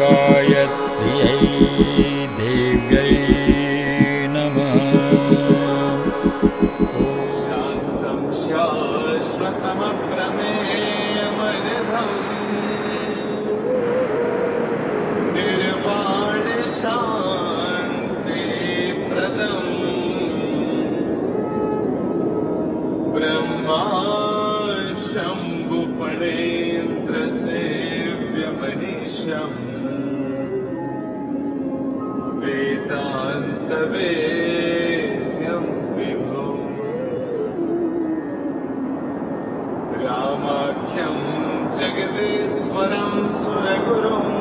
गायत्र्यै देव्यै नमः। शान्तं शाश्वतमप्रमेयमनघम् निर्वाण शान्तिप्रदम् ब्रह्मा शम्भुफणेन्द्रसेव्यमनीशम् वेदान्तवेद्यं विभुम् रामाख्यं जगदीश्वरं सुरगुरुम्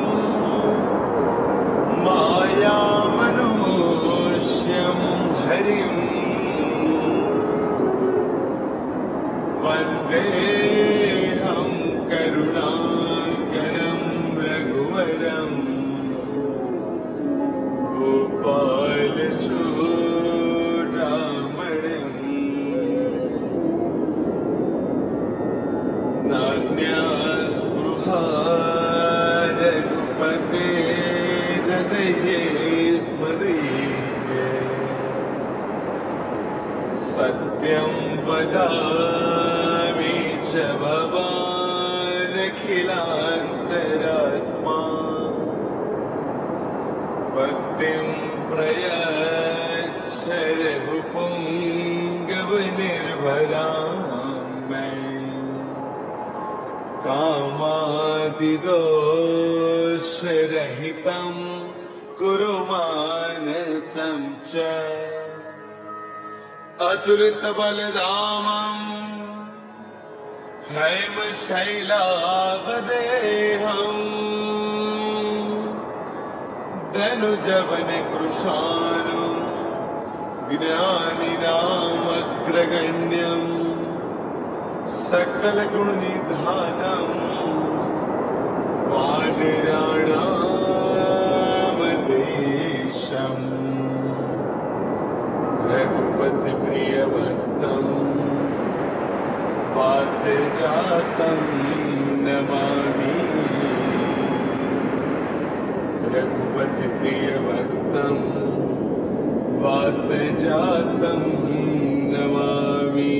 मायामनोष्यं हरिम् वन्देऽहं करुणाकरं रघुवरम् गोपालचूडामणिम् नान्यास्पृहा रघुपतेर्हृदये स्मरीये सत्यं वदामि च भवानखिलान्तरात्मा भक्तिं प्रयच्छ रघुपुङ्गवनिर्भरां मे कामादिदोषरहितं कुरु मानसं च अतुलितबलधामं हैमशैलावदेहम् धनुजवनकृशानुं ज्ञानिनामग्रगण्यम् सकलगुणनिधानं वानराणामधीशम् रघुपतिप्रियभक्तं पारिजातं नमामि रघुपतिप्रियभक्तं पारिजातं नमामि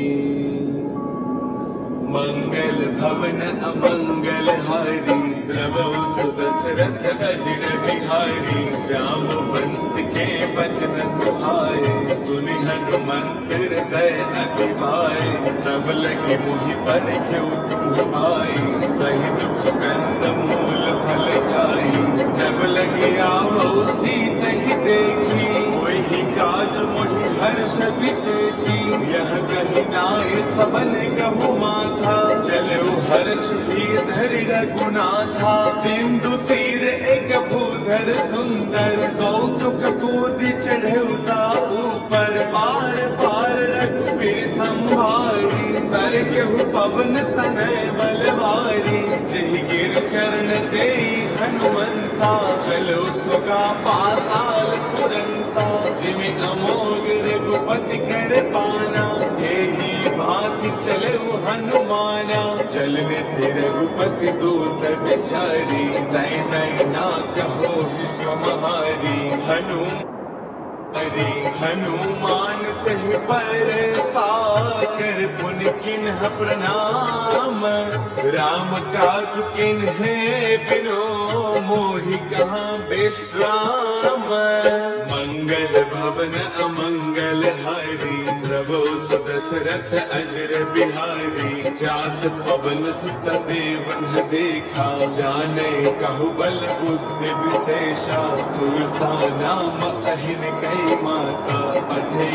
मंगल भवन अमंगल हारी द्रवौ सुदशरथ अजिर बिहारी जाम्बवंत के बचन सुहाए सुनि हनुमंत हृदय अति भाए तब लगे मुहि पर क्यों तुम आए सही दुख कंद मूल फल खाई जब लगे आवो सीत ही देखी कोई ही काज मोहि हर्ष विशेषी यह कही नाय सबन कहु माथा चलो हर्ष भी धरि रघुनाथा सिंधु तीर एक भूधर सुंदर कौतुक कूदि चढ़ौता ऊपर पार पार रघुबीर संभारी तर केहु पवन तनय बलवारी जहि गिर चरण देई हनुमंता चलो सुगा पाताल तुरंता जिमि अमोघ रघुपति कर पाना जेहि भांति चले हनुमाना चल नित रघुपति दूत बिचारी तै तै ना कहो विश्वमहारी हनुमान तहि पर साकर पुन किन्ह प्रणाम राम काज किन्हे बिनो मोहि कहाँ विश्राम मंगल भवन अमंगल हारी द्रवौ सुदशरथ अजर बिहारी जात पवन सुत देवन देखा जाने कहु बल बुद्धि विशेषा सुरसा नाम अहिन कई माता अठे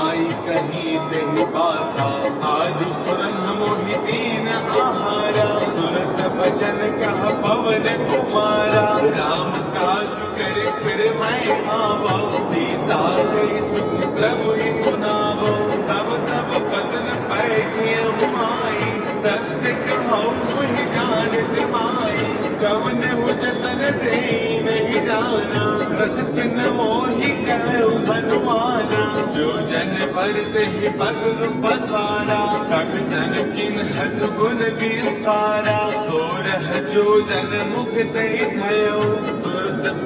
आई कहीं देहि बाता आज सुरन मोहि दीन आहारा सुनत बचन कह पवन कुमारा राम काज करे फिर मैं आवा सीता गई सुख प्रभु ही सुनावो तब तब बदन पैठिय माई सत्य कहो मुहि जानत माई कवन हो जतन दे नहीं जाना रस सिन मोहि कहु हनुमाना जो जन भरते ही पगुर पसारा तब जन किन्हत गुण विस्तारा सोरह जो जन मुख ते भयो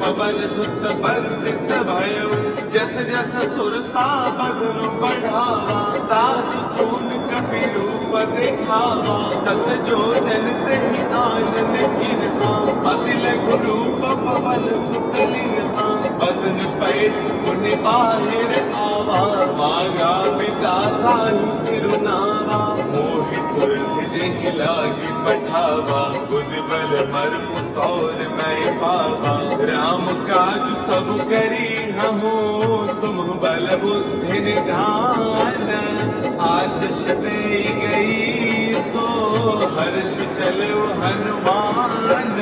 पवन सुत बंदिस भयो जस जस सुरसा बदन बढ़ावा तास तून कपि रूप दिखावा तत जो जन तेहि आनन गिनहा अति लघु रूप पवन सुत लिन्हा बदन पैठ पुनि बाहिर आवा मांगा विदाता सिरुनावा मोहि सुरधि जेहि लागी पठावा बुध बल मर्म तौर मैं पावा राम काज सब करी हूँ तुम बल बुद्धि निधान आशीष दे गई सो हर्ष चलो हनुमान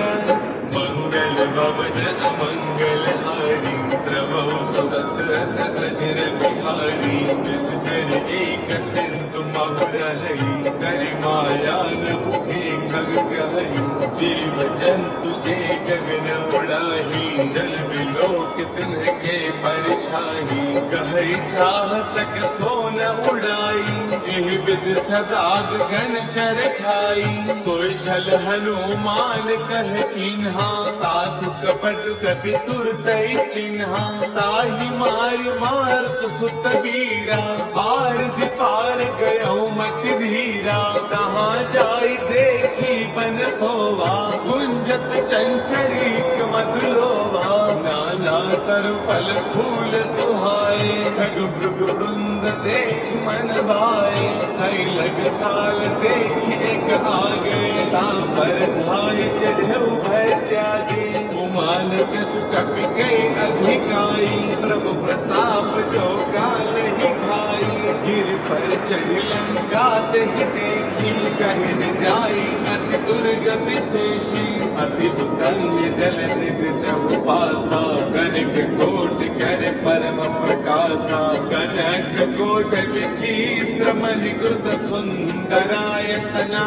मंगल भवन अमंगल हारी द्रवहु सुदशरथ अजर बिहारी जिस जन एक सिंधु महुरहई करि माया न मुखे खग गहई जीव जंतु जे गगन उड़ाही जल बिलोक तिनके परछाही कहई चाह सक सोन उड़ाई एहि विद सदाग घन चर खाई सोई छल हनुमान कह कीन्हा तासु कपट कपि तुरतई चिन्हा ताहि मारि मारत सुत बीरा पार दिपार गयौ मति धीरा तहाँ जाई देखी बन होवा गुंजत चंचरीक मधुरोवा नाना तरु फल फूल सुहाए खग मृग वृंद देख मन भाए हई लग साल देख एक आगे तापर धाय चढ़ऊ भय त्यागे उमान कछु कपि गए अधिकाई प्रभु प्रताप जो काल ही खाई गिर पर चढ़ी लंका देख देखी कहन जाई अति दुर्गम विशेषी अति उतन्य जल निधि चहुपासा कनक कोट कर परम प्रकाशा कनक कोट विचित्र मणिकृत सुंदरायतना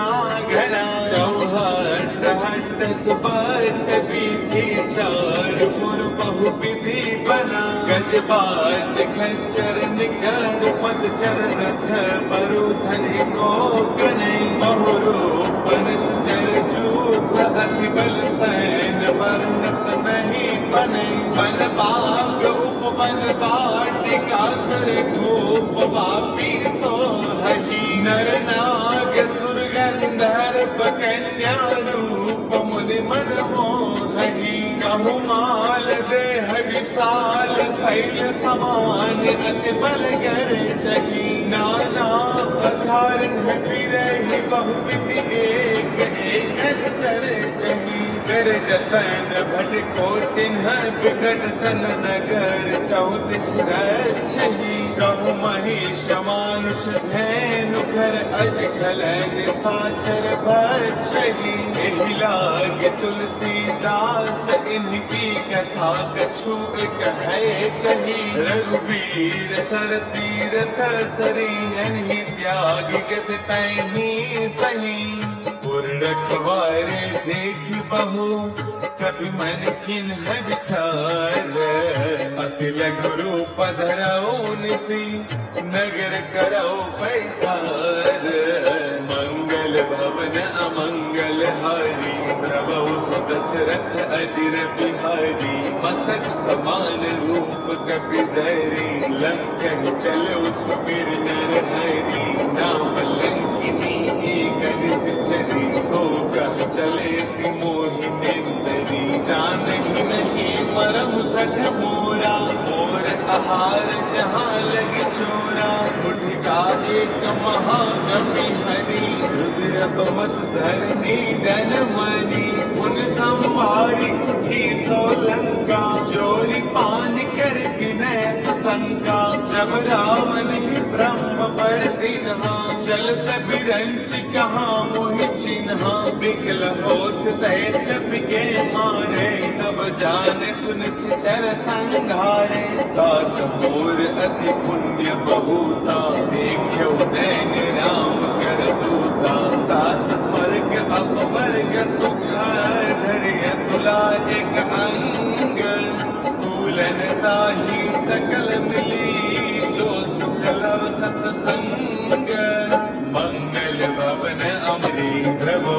घना चौहट हट सुबर्त बीथी चार पुर बहु विधि बना गजबाज खच्चर निकर पद चर रथ बरु धनि को गनई बहुरूपन चर जूत अति बल सैन वर्णत नहीं बने बन बाग उपवन वाटिका सर खूप वापी सोहही नर नाग सुर गंधर्व कन्या रूप मुनि मन मोहही कहु माल देह विशाल शैल समान अति बल गर चही नाना पधार फिरहि बहुविधि एक एक तर चही कर जतन भट को तिन्ह बिकट तन नगर चौदिस रक्षही कहु महिष मानुष धैनु कर अज खल निशाचर भक्षही एहि लागे तुलसीदास इनकी कथा कछु एक है कही रघुवीर सर तीरथ सरियनि त्याग गत तैहि सही रखवारे देखी बहु कभी मन किन्ह विचार अति लघु रूप धरऊ निसी नगर करऊ पैसार मंगल भवन अमंगल हारी प्रभु दशरथ अजिर बिहारी मस्तक समान रूप कपि धरी लंक चलो सुबीर नर हरी नाम लंकिनी एक निश्चरी तो कह चले सी मोहि निंदरी जानहि नहीं मरम सठ मोरा मोर आहार जहाँ लग छोरा उठिका एक महाकवि हरि रुद्र बमत धरनी डन मनी उन संवारी उठी सोलंका चोरी पान कर विनय संका जब रावण ही ब्रह्म पर दिन्हा चलत बिरंच कहाँ मोहि चिन्हा विकल होत दैत बिके मारे तब जान सुन चर संघारे तात मोर अति पुण्य बहुता देखो दैन राम कर दूता तात स्वर्ग अपवर्ग सुख धैर्य तुला एक अंग तूलन ताही सकल मिली जो सुख लव सत्संग मंगल भवन अमरी प्रभु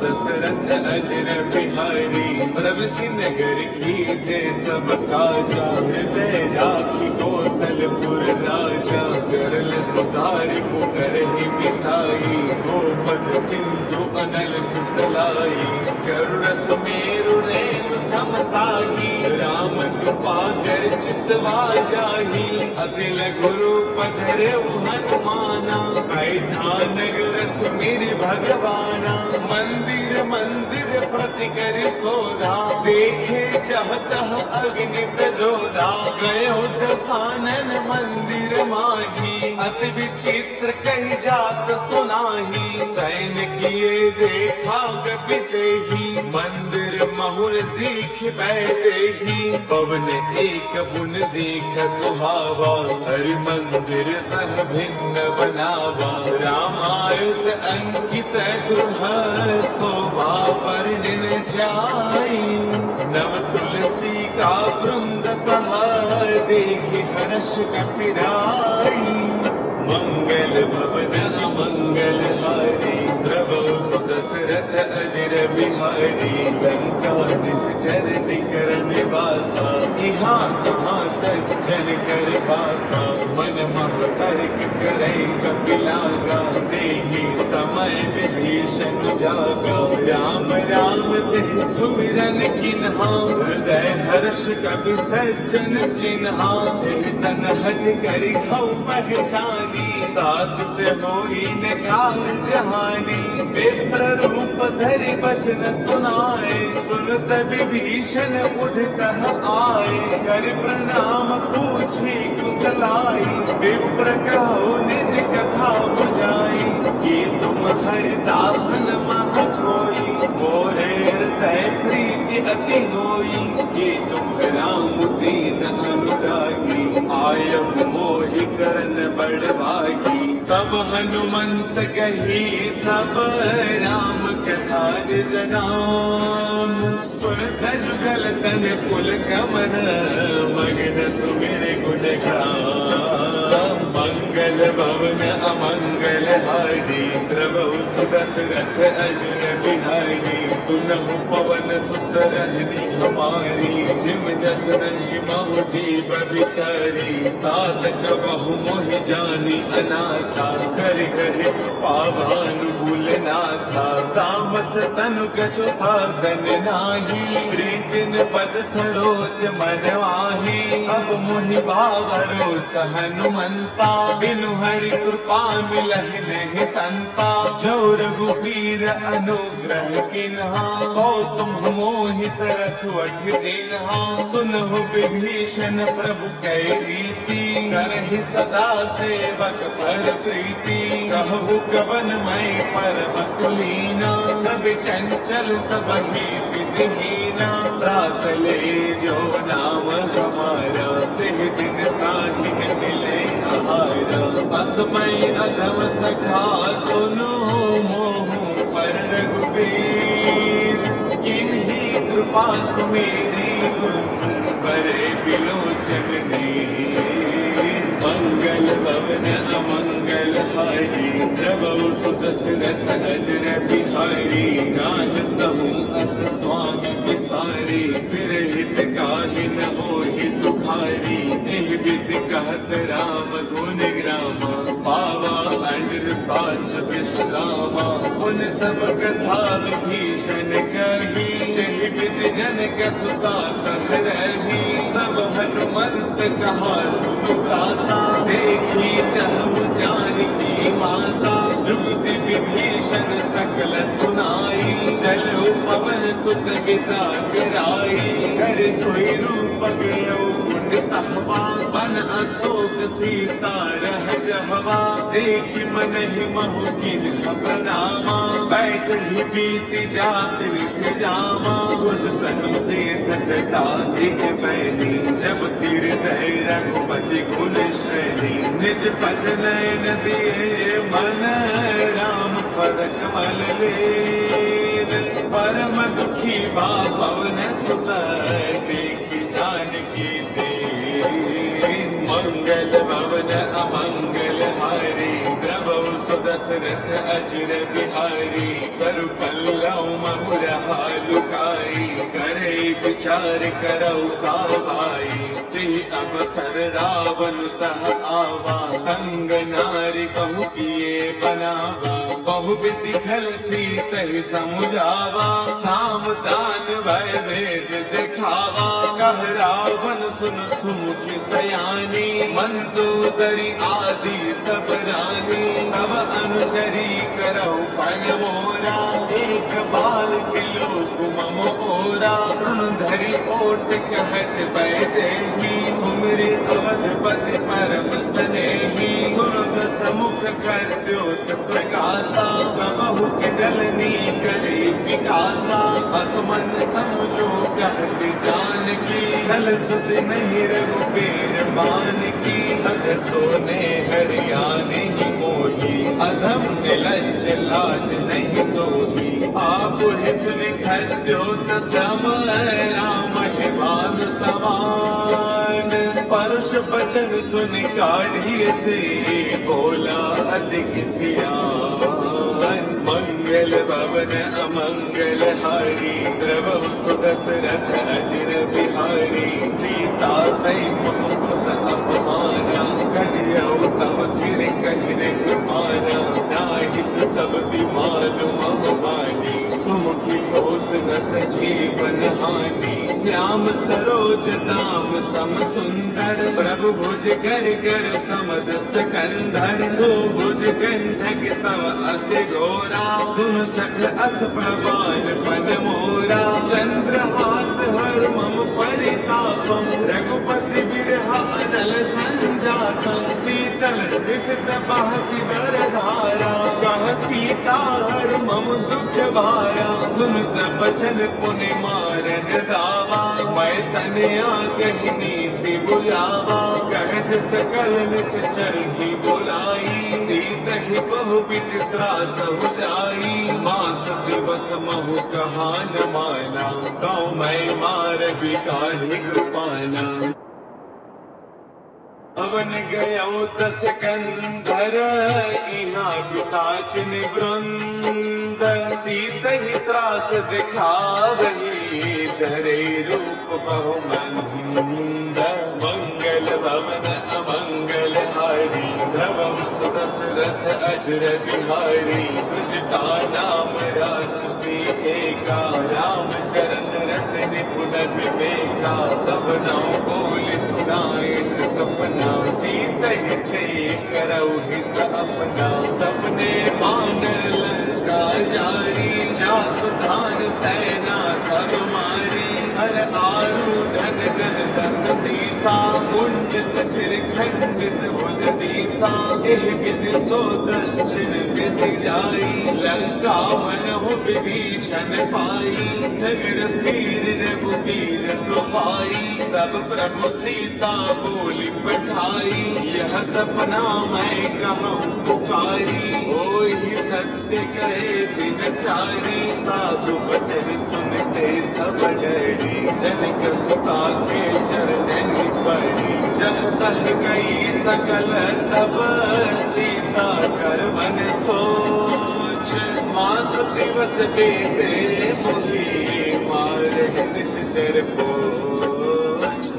दशरथ अजर बिहारी प्रभु तुलसी नगर कीजे सब काजा, हृदय राखी कौशलपुर राजा। करल सुधारि पुकर ही मिठाई, गोपद सिंधु अनल सुतलाई। करुरस मेरु रेणु समताही, राम कृपा कर चितवा जाही। अदिल गुरु पधरे हनुमाना, बैठा नगर सुमिर भगवाना। मंदिर मंदिर प्रति कर सोधा, देखे चाहता अग्नित जोधा। गयो दसानन मंदिर माही, अति विचित्र कही जात सुनाही। सैन किए देखा विजयी, मंदिर महुर दीख बैठे ही। पवन एक बुन देख सुहावा, हरि मंदिर तन भिन्न बनावा। रामायण अंकित दुल्हा, शोभा वर्णन जाई। नव तुलसी का वृंद पहाड़, देखी हर्ष कपिराई। मंगल भवन अमंगल हारी, द्रवौ सुदशरथ अजर बिहारी। लंका जिस चरण कर निवासा, यहाँ कहाँ सज्जन कर पासा। मन मह तर्क करे कपिलागा, देहि समय विभीषण जागा। राम राम तिह सुमिरन किन्हा, हृदय हर्ष कपि सज्जन चिन्हा। तिह सन हठ कर खौ पहचानी, साधित होई न काज हानि। विप्र रूप धरि बचन सुनाए, सुनत विभीषण उठ कह आए। कर प्रणाम पूछी कुशलाई, विप्र कहो निज कथा बुझाई। कि तुम हरिदासन मह कोई, मोरे हृदय प्रीति अति होई। कि तुम राम दीन अनुरागी, आयम मोहि करन बड़ भागी। तब हनुमंत कही सब राम कथा जनाम। सुन जुगल तन कुल कमन, मगन सुमिर गुण गान। मंगल भवन अमंगल हारी, द्रवौ सुदशरथ अजर बिहारी। सुनहु पवन सुत रहनी हमारी, जिम जस रही महु जीव बिचारी। तात कबहु मोहि जानी अनाथा, कर कहि कृपा भानु नाथा। तामस तनु कछु साधन नाही, प्रीतिन पद सरोज मन माही। अब मुनि बावरो हनुमंता, बिनु हरि कृपा मिलहि नहीं संता। जो रघुबीर अनुग्रह किन्हा, तो तुम मोहि तरस वठ दीन्हा। सुनहु विभीषण प्रभु कै रीति, करहि सदा सेवक पर प्रीति। कहु कवन मई परम कुलीना, कवि चंचल सबहि विधिहीना। त्रास ले जो नाम हमारा, तिह दिन ताहि मिले आहारा। असमय अधम सखा सुनो, मोहु पर रघुबीर। किन्ही कृपा सुमेरी, तुम बरे बिलोचन दीर। मंगल भवन अमंगल हारी, द्रवौ सुदशरथ अजर बिहारी। जानत हूँ अस स्वामी विसारी, फिर हित काहि न होहि दुखारी। एह विधि कहत राम गुण ग्रामा, पावा अंडर पाछ विश्रामा। उन सब कथा विभीषण कही, जहि विधि जनक सुता तह रही। तब हनुमंत कहा सुन गाता, देखी चहु जानकी माता। जुगति विभीषण सकल सुनाई, चलो पवन सुत पिता गिराई। कर सोई रूप गयो गुण तहवा, बन अशोक सीता रह जहवा। देखि मन ही महु किन्ह प्रणामा, बैठ ही बीती जात निस जामा। उस तनु से सचटा दिख पैनी, जब तीर दय रघुपति गुण श्रेणी। निज पद नयन दिए मन, राम पद कमल लेन। परम दुखी बा पवन सुत, देखि जानकी दीन। मंगल भवन अमंगल हारी, द्रवौ सुदशरथ अजर बिहारी। करु पल्लव महुर हालुकाई, करे विचार करौ का भाई। ते अवसर रावण तह आवा, संग नारी कहु किए बनावा। बहु विधि खल सीत ही समुझावा, साम दान भय भेद दिखावा। कह रावण सुन सुमुखी सयानी, मंदोदरी आदि सब रानी। तब अनुचरी करौ पन मोरा, एक बाल के लोक मम ओरा। धरि ओट कहत बैदेही, सुमिरि अवधपति परम स्नेही। सुरद समुख कर द्योत प्रकाशा, सबहु के डलनी करे विकासा। असमन समझो कहत जानकी, कल सुध नहीं रघुबीर मान की। सद सोने हरियाणी मोही, अधम निलज्ज लाज नहीं तोही। आप हित निखर द्योत सम, राम हिमान समान। परश बचन सुन काढ़ी से, बोला अधिक सियान। मंगल भवन अमंगल हारी, द्रवहु सुदशरथ अजिर बिहारी। सीता तई मुकुट अपमाना, कहियौ तव सिर कहिने माना। नाहित सब विमाल मम मानी, सुमुखी होत नत जीवन हानि। श्याम सरोज दाम सम सुंदर, प्रभु भुज कर कर समदस्त कंधर। दो भुज कंधक तव अस घोरा, सुन सख अस प्रवान पन मोरा। चंद्र हाथ हर मम परितापम, रघुपति बिरहा अनल संजातम। शीतल दिशत बहति बर धारा, कह सीता हर मम दुख भारा। सुनत बचन पुनि मारन दावा, मैं तनया कही नीति बुलावा। कहत सकल निश्चर की बुलाई, सीत ही बहु विध त्रास हो जाई। मास दिवस महु कहा न माना, तो मैं मार बिकाढ़ी पाना। अवन गयौ दस कंधर, इहाँ पिशाचिन वृंद। सीत ही त्रास दिखावही, धरे रूप बहु मंद। मंगल भवन अमंगल हारी, द्रवहु सुदशरथ अजर बिहारी। तुझका नाम राजसी एका, राम चरण रत्न निपुण विवेका। सब नाम बोल सुनाए सपना, सीत ही करौ हित अपना। सबने मान लंका जारी, जात धान सेना सब मारी। हर आरूढ़न गण दस सीसा, कुंजित सिर खंडित भुज दीसा। एह विधि सो दक्षिण दिस जाई, लंका मनहु विभीषण पाई। नगर पीर रघुबीर दुहाई, तब प्रभु सीता बोली पठाई। यह सपना मैं कहूँ पुकारी, होई सत्य कहे दिनचारी। सासु बचन सुनते सब डरी, जनक सुता के चरणन परी। जह तह गई सकल तब, सीता कर मन सोच। मास दिवस बीते मुहि, मार निश्चर पोच।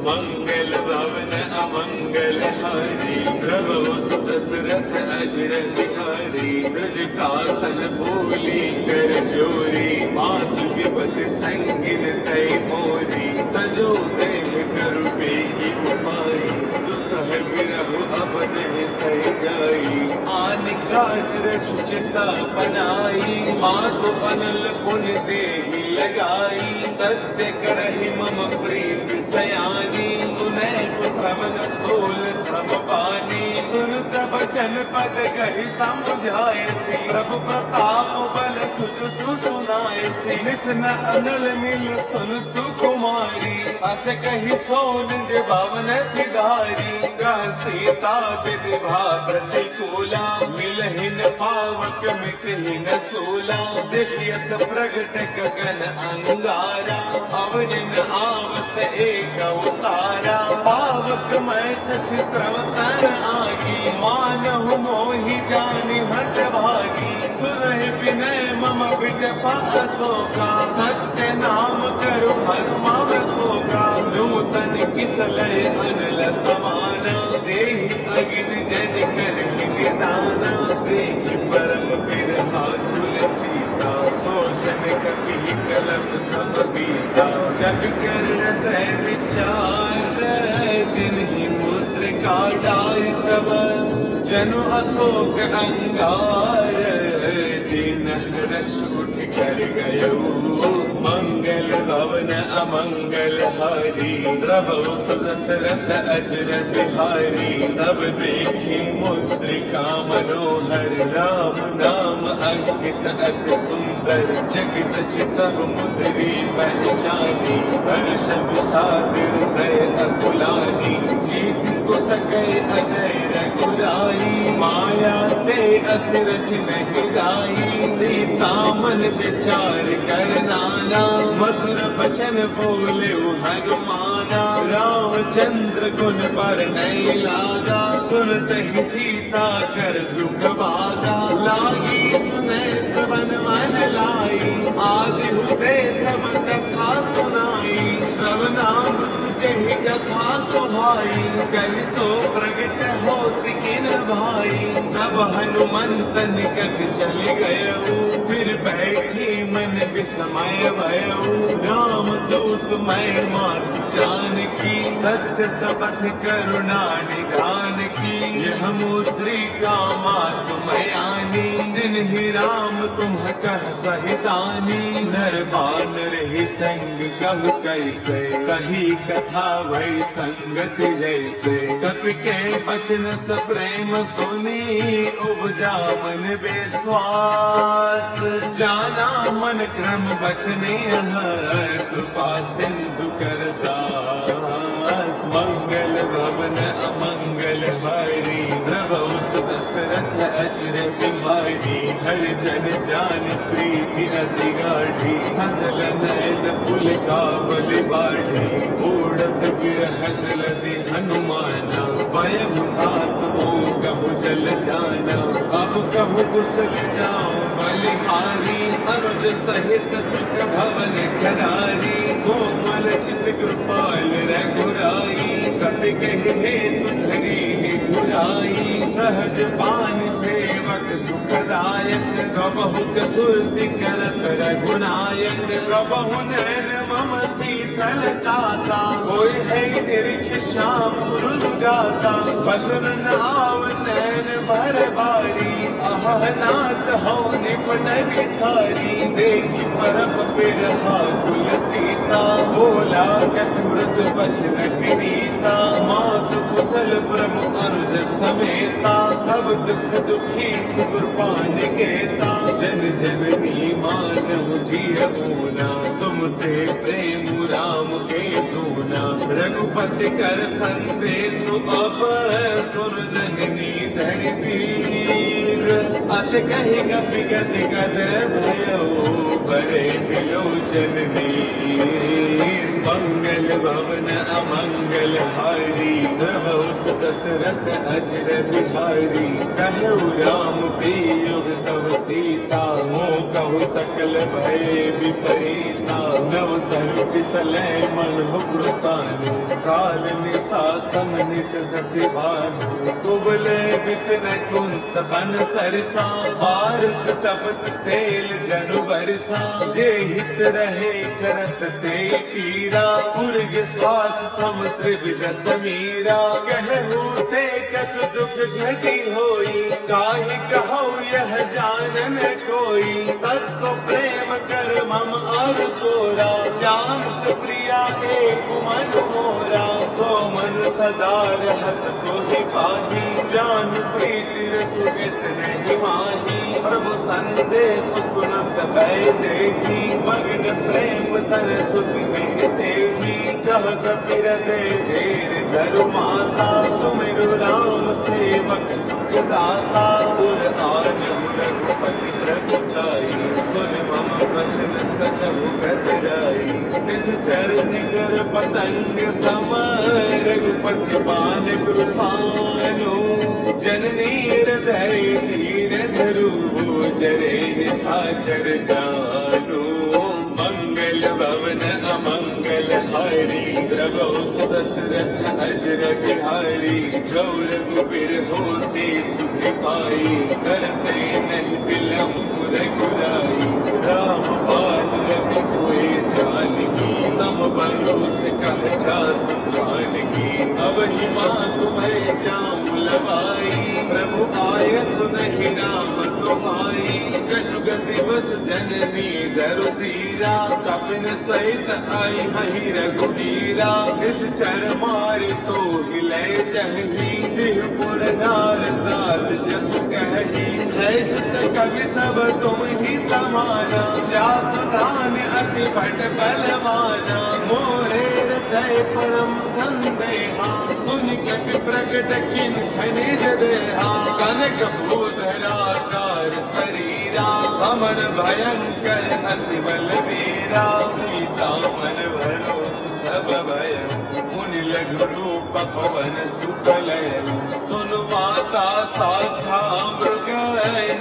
मंगल भवन अमंगल हारी, द्रवहु सुदशरथ अजर बिहारी। ब्रज कासन बोली कर जोरी, मातु विपत संगिन तय मोरी। तजो देह करु बेगी उपाई, दुसह बिरहु अब नहीं सह जाई। आन काज रचु चिता बनाई, मातु अनल पुन देहि लगाई। सत्य करहि मम प्रीति सयानी, सुनै श्रवण स्थूल श्रम पानी। सुनत बचन पद कहि समुझायसी, प्रभु प्रताप बल सुत सुनायसी। निसन अनल मिल सुन सुकुमारी, अस कहि सोन भवन सिधारी। कह सीता विधि प्रतिकूला, मिलहिन पावक मिटहिन सूला। देखियत प्रगट गगन अंगारा, अवनिन आवत एक उतारा। पावक मैं शशि त्रवतन आगी, मानहु मोहि जानि हत भागी। सुनहि विनय मम विटपा अशोका, सत्य नाम करु हर मम किसलय अनल समाना देहि अगिन जन कर निदाना देखि परम बिरहा तुलसीता सोचन कपि कलम सब बीता जग कर हृदय विचार दिन ही मुद्रिका डाय तब जनु अशोक अंगार दीन हर्ष उठ कर गयो मंगल भवन अमंगल हारी प्रभु दशरथ अजर बिहारी तब देखी मुद्रिका मनोहर राम नाम अंकित अति सुंदर जगत चितव मुद्री पहचानी हर्ष विषाद हृदय अकुलानी जीत को सके अजय रघुराई माया ते असरच नहीं जाई सीता मन विचार कर नाना मधुर बचन बोले हनुमाना रामचंद्र गुण पर नहीं लागा सुनते ही सीता कर दुख भागा लागी सुने श्रवण मन लाई आदि हुए सब कथा सुनाई श्रवणाम तुझे ही कथा सुहाई कर सो प्रगट होत किन भाई तब हनुमंत निकट चल गयो फिर बैठी मन विस्मय भयो राम दूत मैं मात जान की सत्य सबथ करुणा निधान की यह मुद्रिका मात मयानी दिन ही राम तुम कह सहितानी नर बान रही संग कह कैसे कही कथा भई संगत जैसे कपि के बचन स प्रेम सुनी उपजा मन विश्वास जाना मन क्रम बचने कृपा सिंधु करदास मंगल भवन अमंगल हारी प्रभु दशरथ अचर बिहारी हर जन जान प्रीति अति गाढ़ी हजल नैन पुल काबल बाढ़ी उड़त गिरह जलधि हनुमाना वयम आत्मो कहु जल जाना अब कहु कुशल जाओ बलिहारी अनुज सहित सुख भवन करारी कोमल चित कृपाल रघुराई कपि कहि हेतु धरी घुराई सहज पान सेवक सुखदायक कबहु कसुरति करत रघुनायक कबहु नैन मम शीतल ताता कोई है दीर्घ श्याम मृदु गाता बसुर नाव नैन भर बारी आह नाथ हो निपट विसारी देखि परम बिरहा कुल सीता बोला कटुरत बचन विनीता मात कुशल प्रभु अनुज समेता तब दुख दुखी सुर पान गेता जन जननी मानव जिय पूना तुम ते प्रेम राम के दूना रघुपति कर संदेश अब सुर जननी धरती अत कही कपि गति कद भयो बड़े बिलोचन मंगल भवन अमंगल हारी प्रभु दशरथ अजर बिहारी कहु राम प्रियुग तव सीता हो कहु सकल भय विपरीता नव तरु बिसलय मन हो प्रस्थानु काल निशासन निश सखि भानु कुबले विपिन कुंत बन सरसा भारत तपत तेल जनु बरसा जे हित रहे करत ते पीरा पुरग श्वास समुद्र विदस मीरा कहु ते कछु दुख घटी होई काहि कहु यह जानन कोई तत्व प्रेम कर मम अर तोरा जानत प्रिया एक मन मोरा सो मन सदा रहत को पाही जान प्रीति रसुगत नहीं माही प्रभु संदेश सुनत भय देखी मगन प्रेम तर सुख में देवी जह कपिर दे देर धरु माता सुमिरु राम सेवक सुखदाता तुर आज रघुपति प्रभु जाई सुन मम वचन कछहु कतराई निज चरण कर पतंग सम रघुपति बान कृपानु जननी हृदय धीर धरु जरे निशाचर जानु मंगल भवन अमंगल हारी प्रभु दशरथ अजर बिहारी जो रघुबीर होते सुख पाई करते नहीं विलंब रघुराई राम बाल रवि कोई जानकी तम बंधुत कह जात जानकी अब ही माँ तुम्हें जाऊं लवाई प्रभु आय सुनहि राम तुम्हारी कछुगति बस जननी धरु धीरा कपिन सहित आई हहि रघुबीरा इस चर मारि तो हिले चही देह पुर नार दात जस कही है सुत कवि सब तुम ही समाना जात दान अति भट बलवाना मोरे हृदय परम संदेहा सुन कपि प्रकट किन खनिज देहा कनक भूधरा कार शरीरा अमर भयंकर अति बलवीरा सीता मन भरो तब भय मुनि लघु रूप पवन सुतलय सुन माता साधा मृग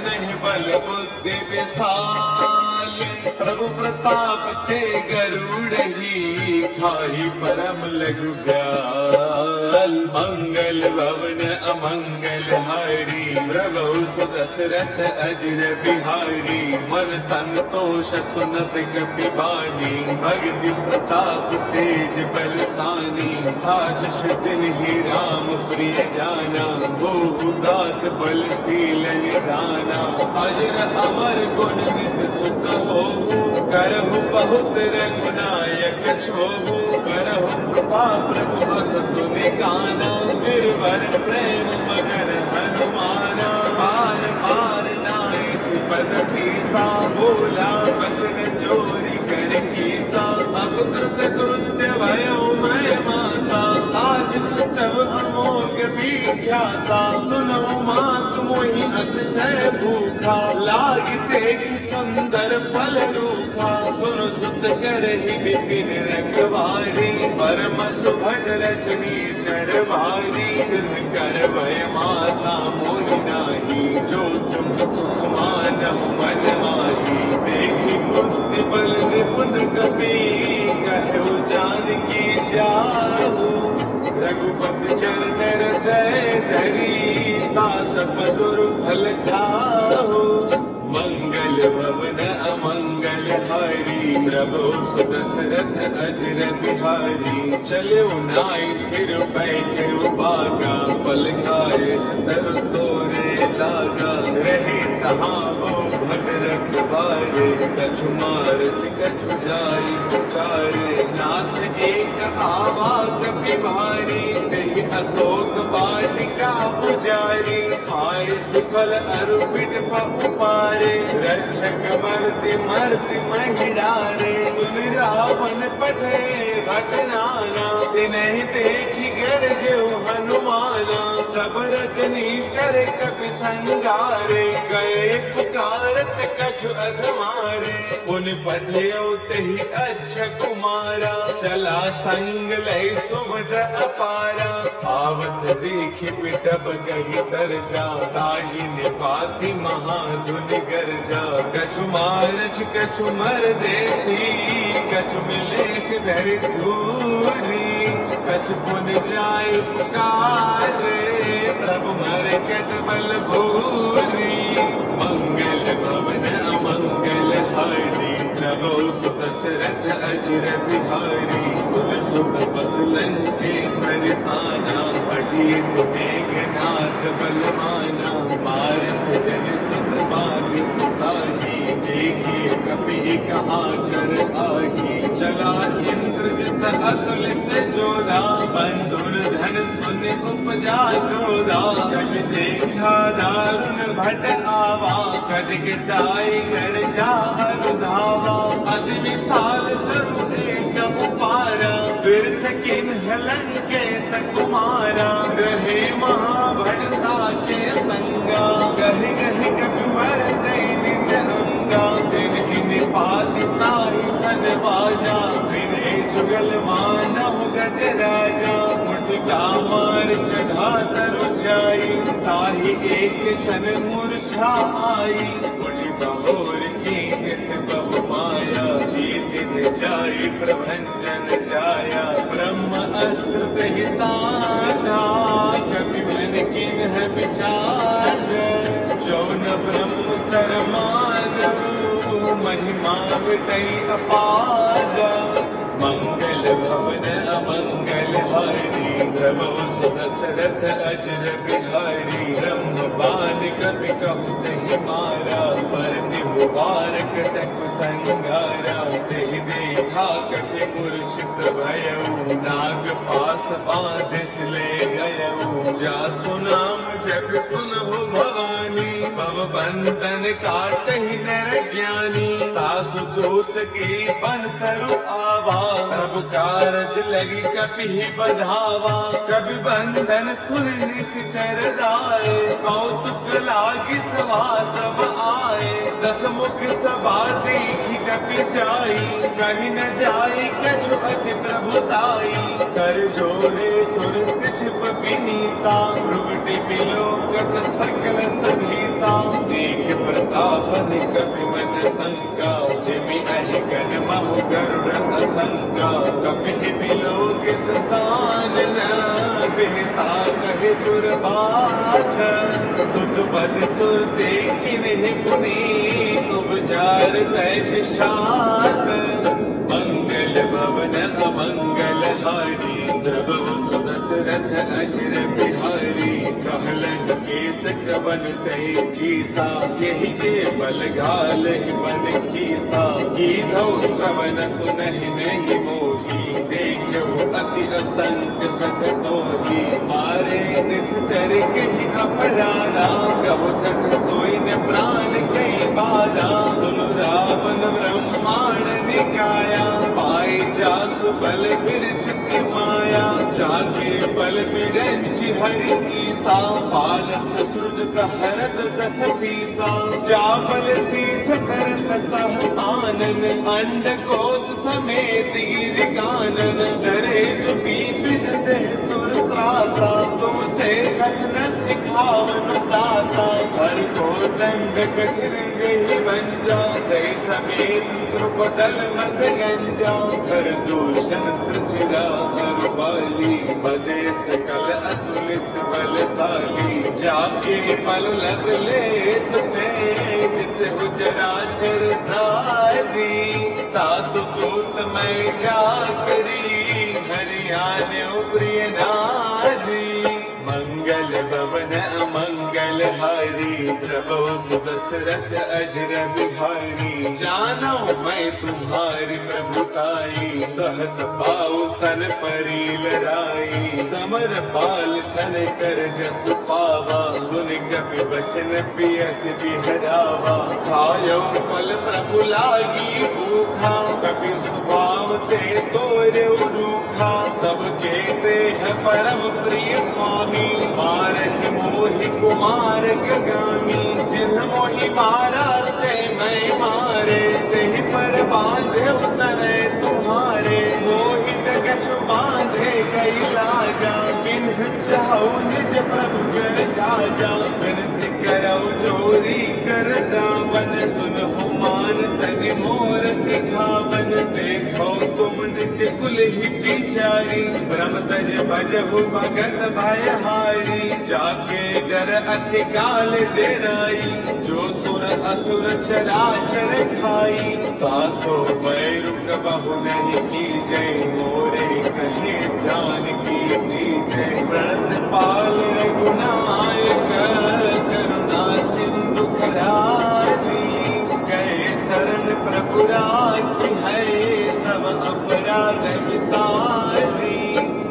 नहीं बल बुद्धि विशाल प्रभु प्रताप थे गरुड़ ही खाई परम लघु ब्याल मंगल भवन अमंगल हारी प्रभु सुदशरथ अजर बिहारी मन संतोष सुनत कपि बानी भक्ति प्रताप तेज बलसानी आशीष दिन ही राम प्रिय जाना बहु दात बलशील निधाना अजर अमर गुण नित सुत होहु करहु बहुत रघुनायक छोहु करहु कृपा प्रभु अस सुनि गाना निर्भर प्रेम मगन हनुमाना पार पार नाहि पद सीसा बोला बसन जोरी कर कीसा अब कृत कृत्य भयो मैं माता आशीष तब अमोघ विख्याता सुनो मात मोहि अतिशय भूखा लागिते कि सुंदर फल रूखा सुन सुत करहि विपिन रखवारी परम सुभट रजनी चढ़वारी कर भय माता मोहि नाही जो तुम सुख मानहु मन माही देखी बुद्धि बल निपुण कपि कहु जानकी जाहु रघुपति चरण हृदय धरी तात मधुर फल खाहु मंगल भवन अमंगल हारी प्रभु दशरथ अजर बिहारी चलो नाई सिर बैठे बागा पल खाए सतर तोरे लागा रहे तहाँ वो भट रखवारे कछु मारस कछु जाई पुकारे नाथ एक आवा कपि भारी तेहि अशोक वाटिका पुजारी आय सुफल अरुपिट पउपारे रक्षक मर्ति मर्ति महिडारे सुन रावण पठे भटनाना तिन्हि देखि गरजो हनुमाना सब रजनी चर कपि संगारे गए पुकारत कछु अधमारे पुन पठयो तेहि अच्छा कुमारा चला संग लय सुभट अपारा आवत देखि पिटब गही तरजा ताहि निपाति महाधुन गरजा कछु मारच कछु मर देती कछु मिले सिधर दूरी कछु पुन जाय पुकारे प्रभु मर कट बल भूरी मंगल भवन अमंगल हारी प्रभु दशरथ अजर बिहारी सुख बदलन के सरसाना बढ़ी सुमेघनाथ बलवाना मारस जन सुत बाग सुताही देखिए कपि कहाँ कर आही चला इंद्रजित अतुलित जोधा बंधुर धन सुन उपजा जोधा कवि देखा दारुण भट आवा कदिक ताई कर जा धावा अति विशाल तरु एक उपारा तीर्थ किन हलन के सकुमारा रहे महाभटता के संगा कहि कहि कपि मरते निज अंगा दिन ही निपाति ताहि सन बाजा विनय जुगल मानव गज राजा मुटिका मार चढ़ा तरु जाई ताहि एक क्षण मूर्छा आई मुझि बहोर की इस बहु माया जीत जाई प्रभंजन जाया ब्रह्म अस्त्र ही साधा, कभी मन किन है विचार, जौन ब्रह्म सरमान महिमा वितई अपार। मंगल भवन अमंगल हारी, प्रभु दशरथ अजर बिहारी। ब्रह्म बाण कपि कहु तहि मारा, परति मुबारक टक संगारा। तेहि देखा कपि मूर्छित भयउ, नाग पास बांधिस ले गयउ। जासु नाम जग सुनहु भवानी, भव बंधन काटहि नर ज्ञानी। तासु दूत की बन तरु आवा, तब कारज लगी कपि बधावा। कभी बंधन सुर निश्चर दाए, कौतुक लागी सभा सब आए। दस मुख सभा देखी कपि जाई, कहीं न जाई कछु अति प्रभुताई। कर जोरे सुर शिप विनीता, भ्रुगुटि बिलोकत सकल सभीता। देख प्रतापन कपि मन शंका, जिमि अहि गण महु गरुड़ असंका। कपि बिलोकित सानन, बिहता कहे दुर्बाध। सुध बद सुर देखिन्हि पुनीत, उपजार तय विषाद। मंगल भवन अमंगल हारी, प्रभु दशरथ अजर बिहारी। कहलन केस कवन तहि कीसा, यही के बल घाल बन कीसा। कीधौ श्रवण सुनहि नहीं मोही, देखो अति असंख्य सत तोही। मारे निश्चर कहि अपराधा, कहो सठ कोई न प्राण कई बाधा। सुनु रावण ब्रह्मांड निकाया, पाई जासु बल बिरचित माया। जाके बल बिरंच हरि कीसा, पालत सृजत हरत दस सीसा। जा बल शीस करत सहसानन, अंड कोश समेत गिर कानन। डरे चुकी बिन देह सुर त्रासा, तुमसे कथन सिखावन दाता। हर को दंड कठिन गही बंजा, दई समेत द्रुपदल मत गंजा। हर दूषण त्रिशिरा हर बाली, बदे सकल अतुलित बलशाली। जाके पल लग ले सुते, जित गुजराचर सारी। तासु दूत मैं जा करी, हरियाणे प्रिय नारी। मंगल भवन अमंगल हारी, प्रभु दशरथ अजर बिहारी। जानो मैं तुम्हारी प्रभुताई, सहस पाऊ सन परी लड़ाई। समर पाल सन कर जसु पावा, सुन कपि वचन पियस बिहरावा। खायो फल प्रभु लागी भूखा, कपि स्वभाव ते तोरे रूखा। सबके ते है परम प्रिय स्वामी, मारहि मोहि कुमार गगामी। जिन्ह मोहि मारा ते मैं मारे, तेहि पर बांधे उतरे तुम्हारे। मोहित कछु बांधे कई लाजा, किन्ह चाहु निज प्रभु कर काजा। विनती करौ जोरी कर दावन, सुनहु मान तज मोर सिखावन। देखो तुम निज कुल ही बिचारी, ब्रह्म तज भजहु भगत भयहारी। जाके डर अति काल डेराई, जो सुर असुर चराचर खाई। तासो बैरु कबहु नहीं कीजय, मोरे कहे जान की दीजय। व्रत पाल रघुनायक, करुणा सिंधु खरारी। गए शरण प्रभु राखी है, तब अपराध विसारी।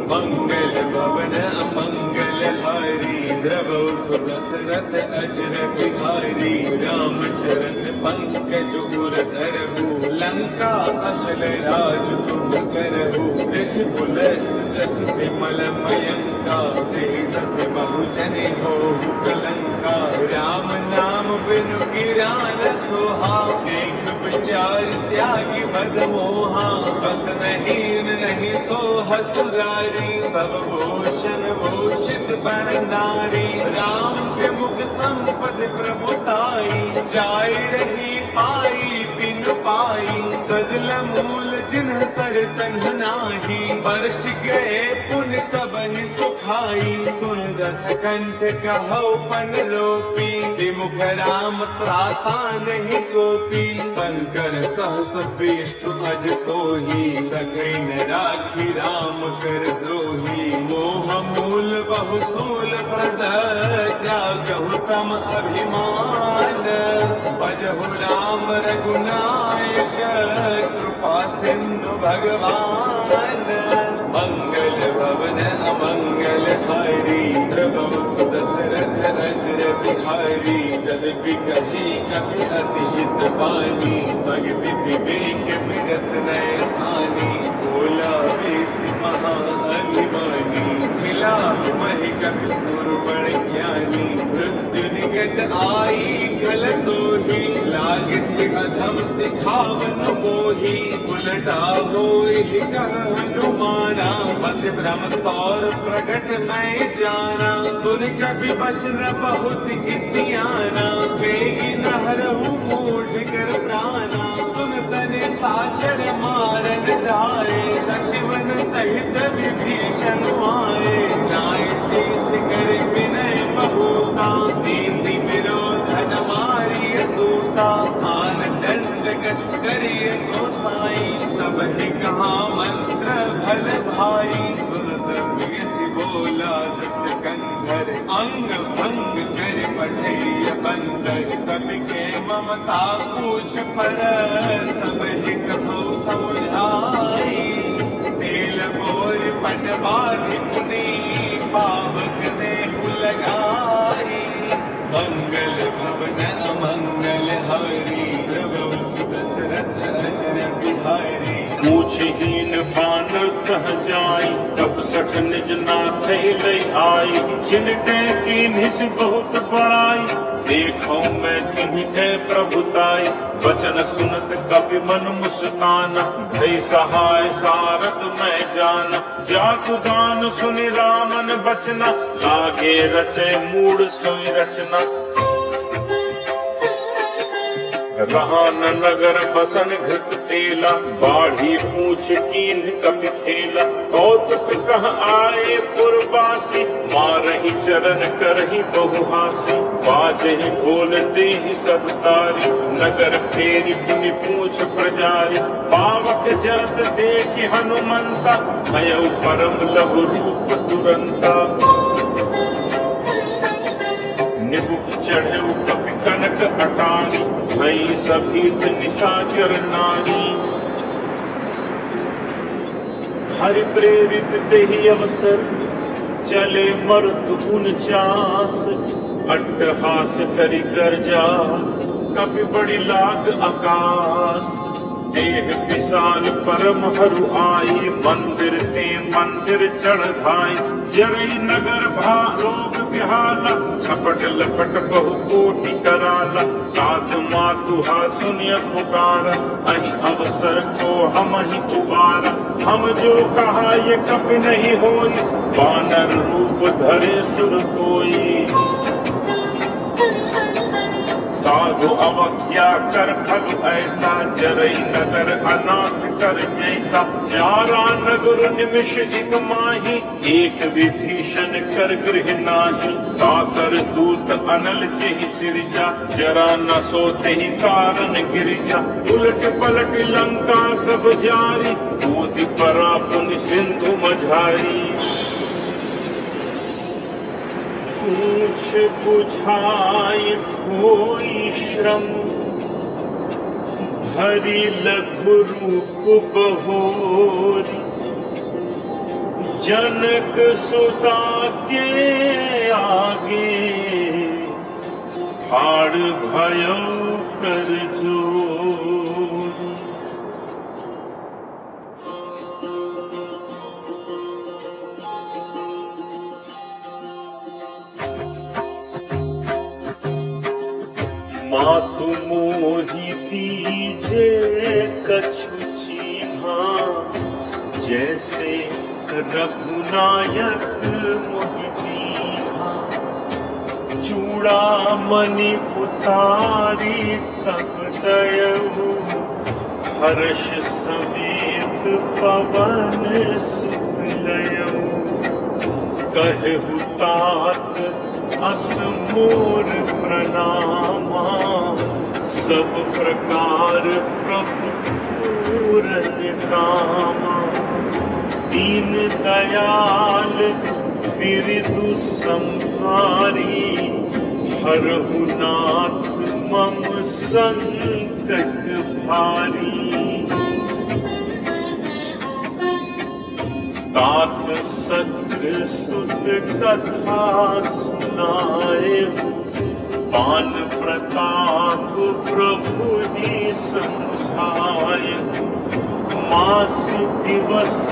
मंगल भवन अमंगल हारी, द्रवौ सुदशरथ अजर बिहारी। रामचरण पंकज उर धरहु, लंका असल राज तुम करहु। ऋषि पुलस्त जस विमल मयंका, तेहि सत्य बहुजन होहु कलंका। राम नाम बिनु गिरान सोहा, देख विचार त्यागी मद मोहा। बस नहीं तो हसुरारी, सब भूषण भूषित पर नारी। राम विमुख संपद प्रभुताई, जाय रही पाई बिनु पाई सजल मूल जिन्ह तर तन्ह नाही वर्ष गए पुन तब ही सुखाई सुन दस कंठ कहो पन रोपी विमुख राम त्राता नहीं कोपी शंकर सहस विष्णु अज तो ही सखैन राखी राम कर द्रोही मोह मूल बहुसूल प्रद त्यागहु तम अभिमान भजहु राम रघुनायक कृपा सिंधु भगवान मंगल भवन अमंगल हारी प्रभु दशरथ अजर बिहारी जल बिकही कपि अति हित बानी भगति विवेक विरत नय स्थानी बोला बेसी महा अभिमानी मिला महि कपि पूर्वण ज्ञानी मृत्यु निकट आई खल दोही लाग से अधम सिखावन मोही उलटा होई कह हनुमाना मत भ्रम तौर प्रगट मैं जाना सुन कभी बसन बहुत किसियाना बेगी नहरहु मूढ़ कर प्राणा सुन तने साचर मारन धारे सचिवन सहित विभीषण आए नाय शीस कर विनय बहुता दीन विरोधन मारिय दूता आन दंड कछ करिय गोसाई सब ही कहा मंत्र भल भाई सुनत बियसि बोला दस कंधर अंग भंग कर पठैय बंदर कवि के ममता पूछ पर सब ही कहो समझाई तेल बोर पट बाधि मुनि पावक देहु लगाई मंगल भवन अमंगल हारी प्रभु दशरथ अजर बिहारी पूछहीन बानर कह जाई तब सठ निज नाथ ले आई जिनके की निज बहुत बड़ाई देखो मैं तिन्हि प्रभुताई वचन सुनत कवि मन मुस्कान भई सहाय सारथ मैं जान जाकुदान सुनि रामन बचना लागे रचे मूड सोई रचना रहान नगर बसन घृत तेला बाढ़ी पूछ कीन कपि थेला कौतुक कह आए पुरवासी मारहि चरण करहि बहुहासी बाजहि बोलते ही सब तारी नगर फेरी पुनि पूछ प्रजारी पावक जरत देखि हनुमंता भयउ परम लघु रूप तुरंता निबुक चढ़ऊ कपि कनक अटानी भई सभीत निशाचर नारी हरि प्रेरित तेहि अवसर चले मर्द 49 अट्टहास करि गर्जा कपि बड़ी लाग आकाश देह विशाल परम हरु आई मंदिर ते मंदिर चढ़ धाई जरई नगर भारोग बिहाला छपट लपट बहु कोटि कराला तात मातुहा सुनिय पुकार अहि अवसर को हम ही तुबारा हम जो कहा ये कभी नहीं होई बानर रूप धरे सुर कोई साधु अवज्ञा कर फल ऐसा जरई नगर अनाथ कर जैसा चारा नगर निमिष एक माही एक विभीषण कर गृह नाही ताकर दूत अनल चहि सिरजा जरा न सोते ही कारण गिरिजा उलट पलट लंका सब जारी कूदि परा पुनि सिंधु मझारी पूछ बुझाई कोई श्रम भरी लघु रूप बहोरी जनक सुता के आगे हाड़ भयो कर जोर मातु मोहि दीजे कछु चीन्हा जैसे रघुनायक मोहि दीन्हा चूड़ामणि उतारी तब दयहु हर्ष समेत पवन सुख लयो, कहु तात असमोर प्रणामा, सब प्रकार प्रभु पूरन कामा। दीन दयाल बिरदु संहारी, हरहु नाथ मम संकट भारी। तात सग्र सुत कथा सुनाए, पान प्रताप प्रभु ही समझाए। मास दिवस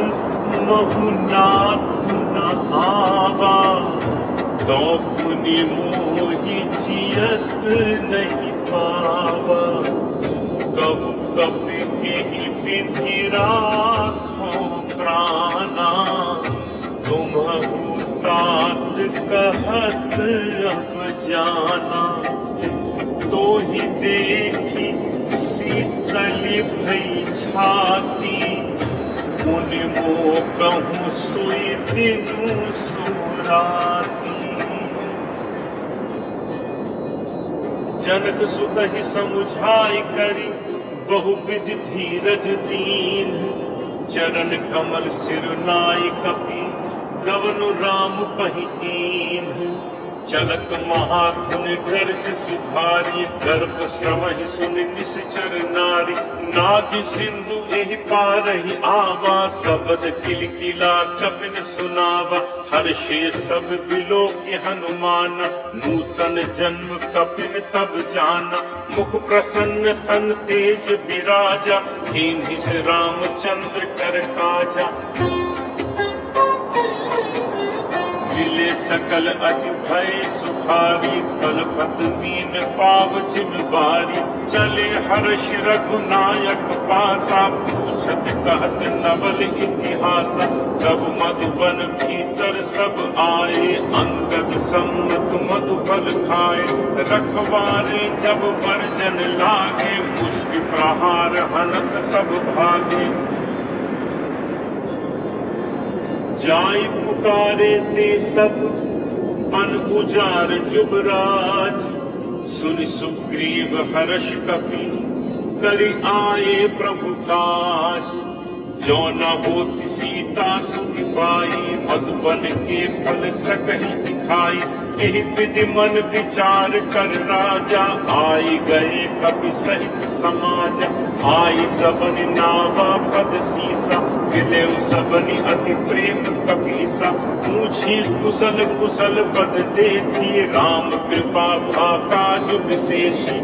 महु नाथ न आवा, तो पुनि मोहि जियत नहीं पावा। कबु कपि केहि विधि राखो प्राणा, तुम्हु तात कहत अब जाना। तो ही देखी शीतल भई छाती, मुनि मोह कहूँ सोई दिनु सुराती। जनक सुत ही समुझाई करी, बहुविधि धीरज दीन। चरण कमल सिर नाई कपि, गवनु राम पहिकीन। चलत महाधुन गर्ज सुधारी, गर्भ श्रवहि सुनि निश्चर नारी। नाभि सिंधु एहि पारहि आवा, शब्द किलकिला कपिन सुनावा। हर्षे सब बिलोकि हनुमान, नूतन जन्म कपिन तब जाना। मुख प्रसन्न तन तेज विराजा, कीन्हि से रामचंद्र कर काजा। मिले सकल अति भय सुखारी, कलपत मीन पाव जिम बारी। चले हर्ष रघुनायक पासा, पूछत कहत नवल इतिहासा। तब मधुबन भीतर सब आए, अंगद सम्मत मधुफल खाए। रखवारे जब वर्जन लागे, मुष्टि प्रहार हनत सब भागे। जाई पुकारे ते सब मन उजार जुबराज, सुनि सुग्रीव हर्ष कपि करि आए प्रभु काज। जो न होति सीता सुखि पाई, मधुबन के फल सकहि दिखाई। एहि विधि मन विचार कर राजा, आई गए कपि सहित समाज। आई सबनि नावा पद सीसा, विदेव सबनि अति प्रेम कपीसा। पूछी कुशल कुशल पद देती, राम कृपा भा काज विशेषी।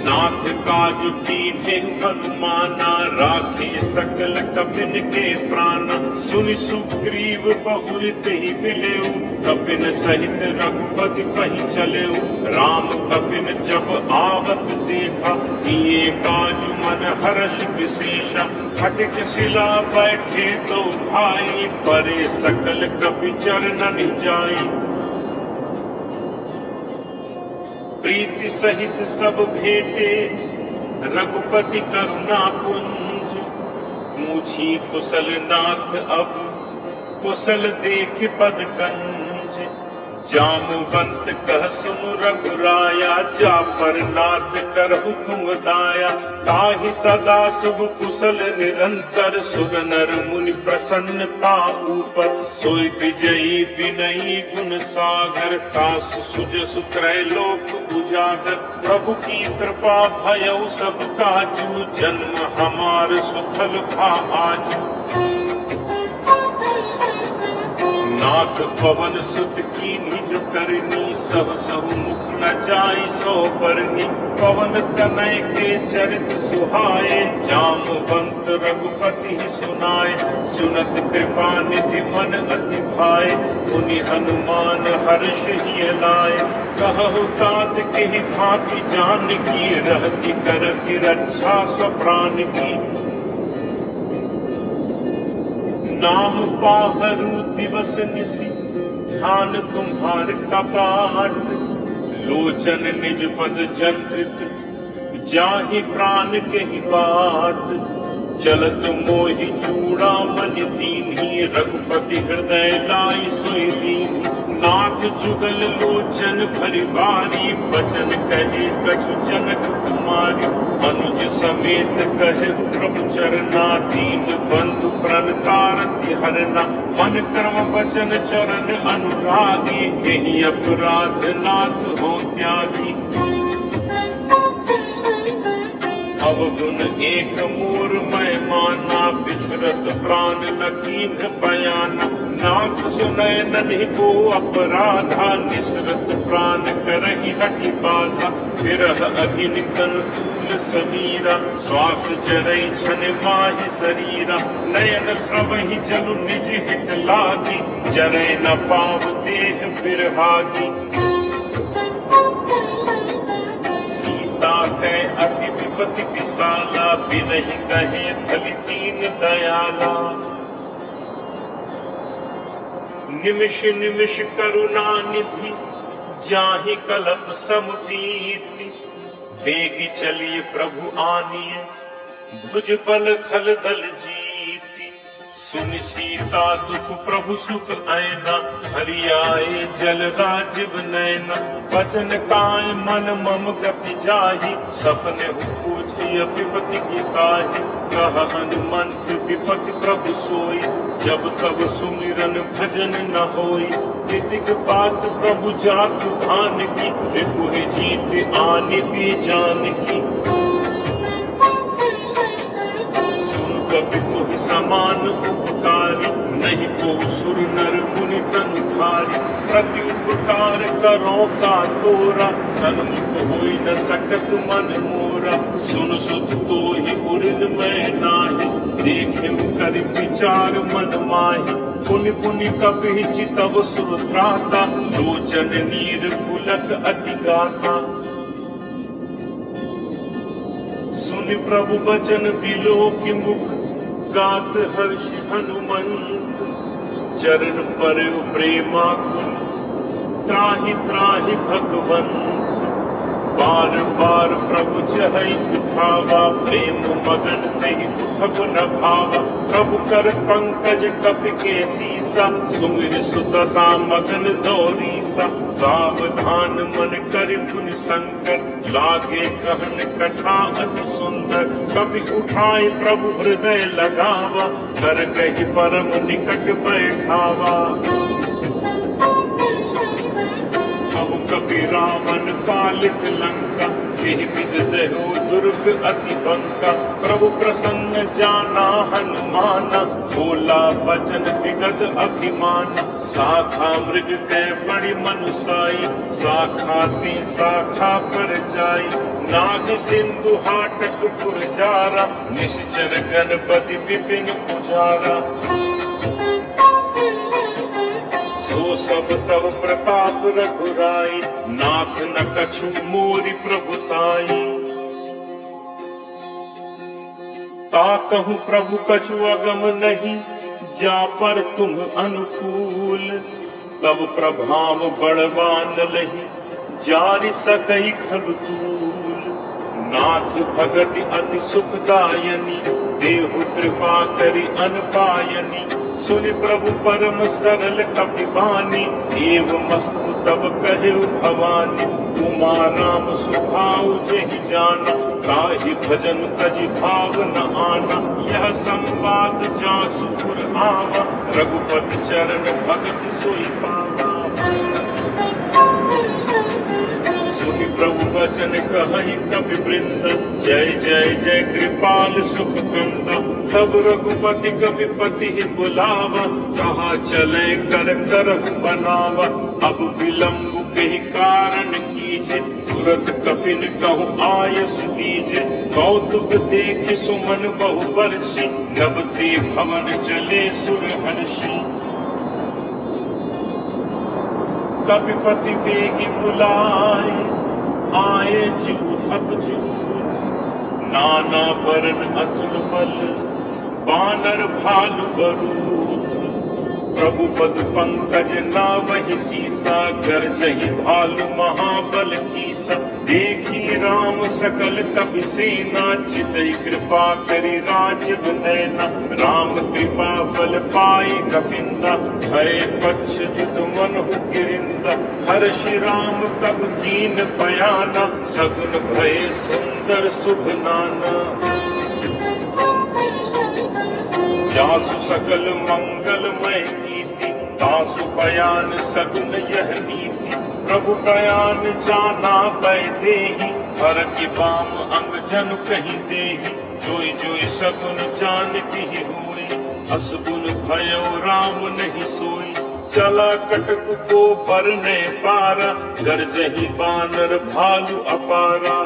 नाथ काज कीन्हे हनुमाना, राखे सकल कपिन के प्राणा। सुनि सुग्रीव बहुरि तेहि मिलेउ, कपिन सहित रघुपति पहि चलेउ। राम कपिन जब आवत देखा, किए काज मन हर्ष विशेषा। फटिक शिला बैठे तो भाई, परे सकल कपि चरणन जाई। प्रीति सहित सब भेटे, रघुपति करुणा पुंज। पूछी कुशल नाथ अब, कुशल देख पद कंज। जामवंत कह सुनु रघुराया, जा पर नाथ करहु तुम दाया। ताहि सदा शुभ कुशल निरंतर, सुर नर मुनि प्रसन्नता ऊपर। सोई विजयी विनयी गुण सागर, कासु सुजसु त्रैलोक उजागर। प्रभु की कृपा भयउ सब काजू, जन्म हमार सुफल भा आजू। नाथ पवन सुत की निज करनी, सब सहु मुख न जाई सो बरनी। पवन तनय के चरित सुहाए, जामवंत रघुपति सुनाए। सुनत कृपा निधि मन अति भाए, मुनि हनुमान हर्ष ही लाए। कहु तात केहि भांति जानकी, रहति करति रक्षा स्वप्राण की। नाम पाहरु दिवस निसी, ध्यान तुम्हार कपाट। लोचन निज पद जंत्रित, जाहि प्राण के ही बात चलत मोहि चूड़ा मन दीन्ही रघुपति हृदय लाई सोई दीन्ही नाथ जुगल लोचन भरि बारी बचन कहे कछु जनक कुमारी अनुज समेत कहे प्रभु चरना दीन बंधु प्रण कारति हरना मन कर्म वचन चरण अनुरागी यही अपराध नाथ हो त्यागी अवगुण एक मोर मैं माना बिछुरत प्राण न कीन बयाना नाथ सुनय नन्हि को अपराधा निसरत प्राण करहि हठि बाधा विरह अघिन कनुकूल समीरा श्वास जरई छन माहि शरीरा नयन स्रवहि जनु निज हित लागी जरय न पाव देह बिरहागी अति विपति विशाला बिनहि कहे फलि दीन दयाला निमिष निमिष करुणा निधि जाहि कलप समुदीति बेगी चलिए प्रभु आनिए भुज बल खल दल जीति सुनि सीता दुख प्रभु सुख ऐना हरियाए जल राजीव नैना वचन काय मन मम गति जाहि सपने पूछी विपति की ताहि कह हनुमंत विपति प्रभु सोई जब तब सुमिरन भजन न होई तितिक बात प्रभु जात भान की विपुह जीत आनि भी जान की कभी कोई समान उपकारी नहीं को सुर नर मुनि तनु भारी प्रति उपकार करो का तोरा सन्मुख होई न सकत मन मोरा सुन सुत तो ही उरिद मैं नाही देखिम कर विचार मन माही पुनि पुनि कभी चितव सुर त्राता लोचन नीर पुलक अति गाता सुनि प्रभु बचन बिलो की मुख गात हर्ष हनुमंत चरण पर प्रेमा कुल त्राहि त्राहि भगवंत बार बार प्रभु चहई उठावा प्रेम मगन नहीं उठब न भावा प्रभु कर पंकज कपि के सीसा सुमिर सुदशा मगन दौरीसा सावधान मन कर पुनि शंकर लागे कहन कथा अति सुंदर कभी उठाए प्रभु हृदय लगावा कर कही परम निकट बैठावा कभी रावण पालित लंका विद देहो दुर्ग अति बंका प्रभु प्रसन्न जाना हनुमाना बोला वचन विगत अभिमान शाखा मृग के बड़ी मनुसाई शाखा ती शाखा पर जाई नाग सिंधु हाटक पुरजारा निश्चर गणपति विपिन पुजारा सब तव प्रताप रघुराई नाथ न कछु मोरी प्रभुताई ताकहु प्रभु कछु अगम नहीं जा पर तुम अनुकूल तब प्रभाव बड़वान लही जारि सकई खल तूल नाथ भगति अति सुखदायनी देहु कृपा करि अनपायनी सुनि प्रभु परम सरल कपिबानी एव मस्तु तब कहे भवानी उमा राम सुभाव जहि जाना ताहि भजन तजि भाव न आना यह संवाद जासु पुर आवा रघुपति चरण भगत सोई पावा सुनि प्रभु वचन कहहि कपि वृंद जय जय जय कृपाल सुख कंद तब रघुपति कपिपति ही बुलावा कहा चले कर कर बनावा अब विलम्ब के कारण कीजे तुरंत कपिन कहूँ आयस दीजे कौतुक देख सुमन बहु वर्षी नवते भवन चले सुर हर्षी कपिपति वेगी बुलाए आए जूथ अब जूथ नाना वरण अतुल बल बानर भालु बरूद प्रभु पद पंकज नावहि सीसा गर्जहि भालु महाबल कीसा देखी राम सकल कपि सेना, चितई कृपा करी राजीव नैना। राम कृपा बल पाई कपिंदा, भय पक्ष जुत मनहु गिरिंदा। हर्षि राम तब कीन पयाना, सगुन भय सुंदर शुभ नाना। जासु सकल मंगलमय कीर्ति, तासु बयान सगुन यह नीति। प्रभु बयान जाना बैठेहि, हर की बाम अंग जन कहीं देहि। जोई जोई सगुन जानती हुई, असगुन भयो राम नहीं सोई। चला कटक को बरने पारा, गरजहि बानर भालु अपारा।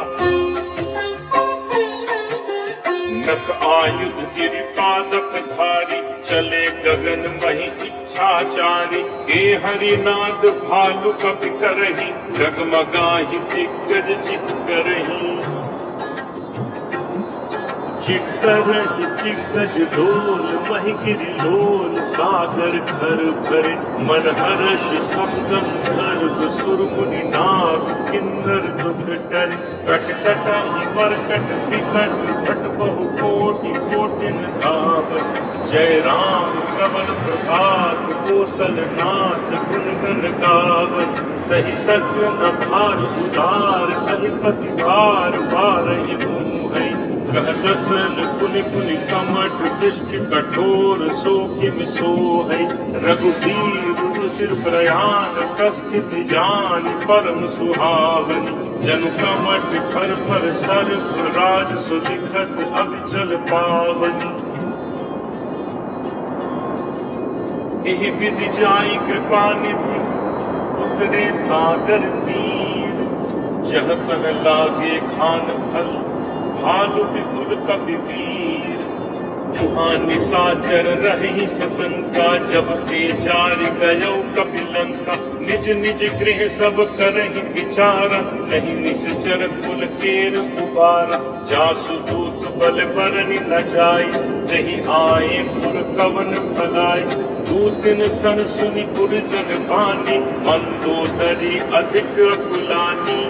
नक आयुध गिरि पादप धारी, चले गगन मही इच्छाचारी। के हरिनाद भालु कपि करही, जगमगाहि दिग्गज चित करही। चित्तरहि दिग्गज डोल, महि गिरि लोल। सागर घर भरे मन हर्ष, सब गंधर्व सुर मुनि नाग। किन्नर दुख टरि कट कटाहि मरकट विकट, भट बहु कोटि कोटिन धावै। जय राम प्रबल प्रभात, कौशल नाथ गुण गण गावै। सही सत्य न भार उदार, अधिपति भार बारहि मुँहै। कह दसन पुनि पुनि कमठ, दृष्टि कठोर सो किम सोहै। रघुबीर रुचिर प्रयाण, प्रस्थित जान परम सुहावनी। जनु कमठ फर फर सर्प, राज सुलिखत अविचल पावनी। एहि विधि जाई कृपा निधि, उतरे सागर तीर। जह तह लागे खान फल, भालु विपुल कपि वीर। वहाँ निशाचर रही सशंका, जब ते जारि गयो कपिलंका। निज निज गृह सब करहि विचारा, नहीं निश्चर कुल केर उबारा। जासु दूत बल बरनि न जाई, जहि आए पुर कवन भलाई। दूतिन सन सुनि पुरजन बानी, मंदोदरी अधिक कुलानी।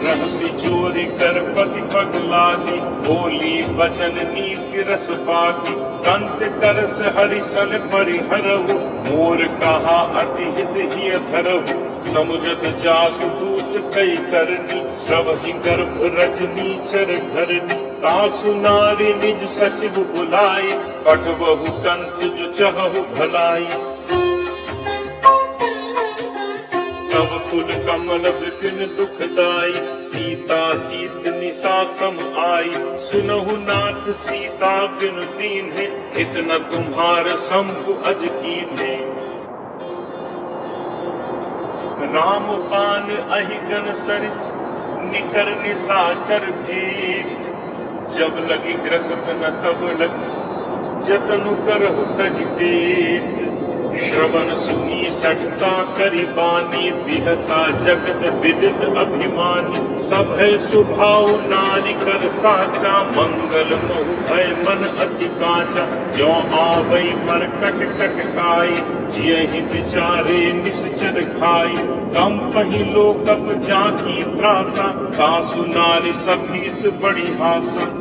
रहसी चोरी कर पति पगलागी, बोली बचन नीति रस बागी। कंत करस हरिसल परिहरहु, मोर कहा अति हित हिय धरहु। समुझत जासु दूत कई करनी, श्रवहि गर्भ रजनी चर धरनी। तासु नारी निज सचिव बुलाई, पठबहु कंत जो चहु भलाई। तब फूल कमल विपिन दुखदाई, सीता सीत निशा सम आई। सुनहु नाथ सीता बिनु दीन्हे, इतना तुम्हार शंभु अज कीन्हे। राम पान अहिगन सरिस, निकर निशाचर भेद। जब लगी ग्रसत न तब लगी, जतनु करहु तज पेट। श्रवण सुनी सठता करी बानी, बिहसा जगत विदित अभिमानी। सब है स्वभाव नारी कर साचा, मंगल मोह भय मन अति काचा। जो आवई पर कट कट काई, जियहि विचारे निश्चर खाई। कम पहिलो कप जाकी त्रासा, तासु नारी सभीत बड़ी हासा।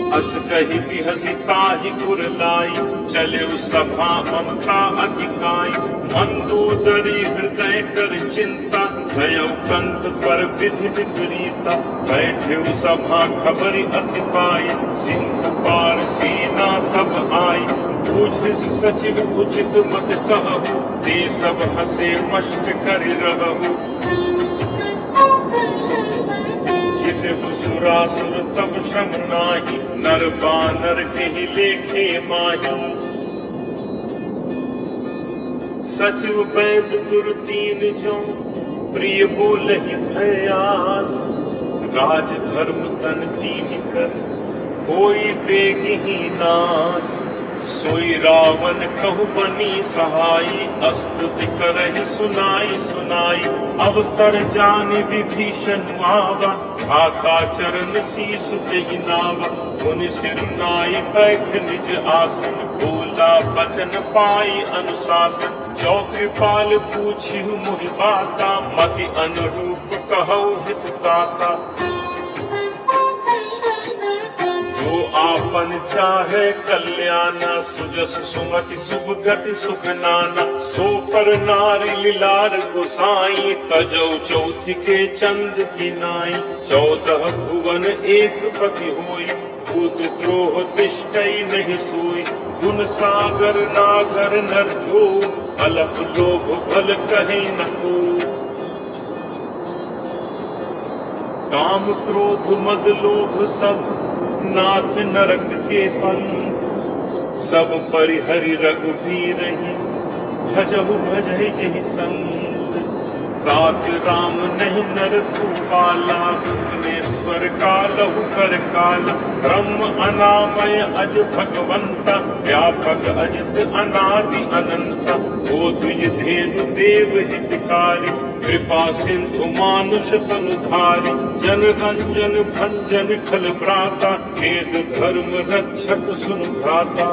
अस कही बिहसी ताहि पुर लाई, चले सभा ममता अधिकाई। मंदोदरी हृदय कर चिंता, भयो कंत पर विधि विपरीता। बैठे सभा खबरी असिपाई, सिंधु पार सेना सब आई। बुझिस सचिव उचित मत कहु, ते सब हसे मष्ट करि रहु। सुरासुर तब श्रम नाही, नर बानर केहि लेखे माही। सचिव वैद गुरु तीन जो, प्रिय बोलहि भयास। राज धर्म तन दीन कर, कोई बेगिहि नास। सोई रावण कहु बनी सहाई, स्तुति करहि सुनाई सुनाई। अवसर जानि विभीषण आवा, भाका चरण शीस तेहि नावा। मुनि सिर नाई बैठ निज आसन, बोला बचन पाई अनुशासन। जो कृपाल पूछी मुहि बाता, मति अनुरूप कहौ हित दाता। जो आपन चाहे कल्याणा, सुजस सुमति शुभ गति सुख नाना। सो पर नारी लीलार गोसाई, तजौ चौथी के चंद की नाई। 14 भुवन एक पति होई, भूत द्रोह तिष्ठई नहीं सोई। गुण सागर नागर नर जो, अलप लोभ भल कहीं न को। काम क्रोध मद लोभ सब, नाथ नरक के पंथ। सब परिहरि रघुबीर ही, भजहु भजहि जहि संत। तात राम नहीं नर भूपाला, भुवनेश्वर कालहु कर काला। ब्रह्म अनामय अज भगवंता, व्यापक अजित अनादि अनंता। हो तुझ धेनु देव हितकारी, कृपा सिंधु मानुष तनुधारी। जन रंजन भंजन खल भ्राता, वेद धर्म रक्षक सुन भ्राता।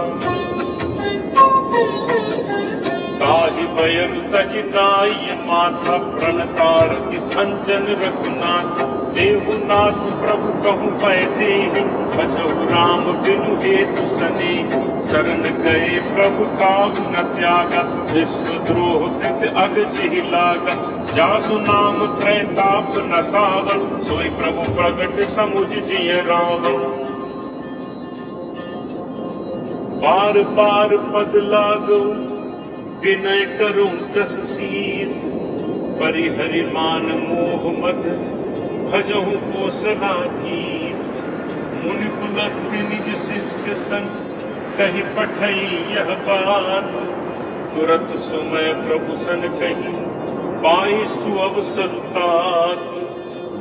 ताहि बयन तजि नाई माथा, प्रणतारति भंजन रघुनाथ। देहुनाथ प्रभु कहु पै देहि, भजहु राम बिनु हेतु सनेहि। शरण गए प्रभु काहु न त्यागा, विश्वद्रोह कृत अगजिहि लागा। जासु नाम त्रैताप न सावन, सोई प्रभु प्रगट समुझ जिय रावण। बार बार पद लागो, विनय करूं दस शीस। परिहरि मान मोह मद, भजहु कोसलाधीश। मुनि पुलस्त्य निज शिष्य सन, कहि पठई यह बात। तुरत सुमय प्रभु सन कही, पाई सुअवसर तात।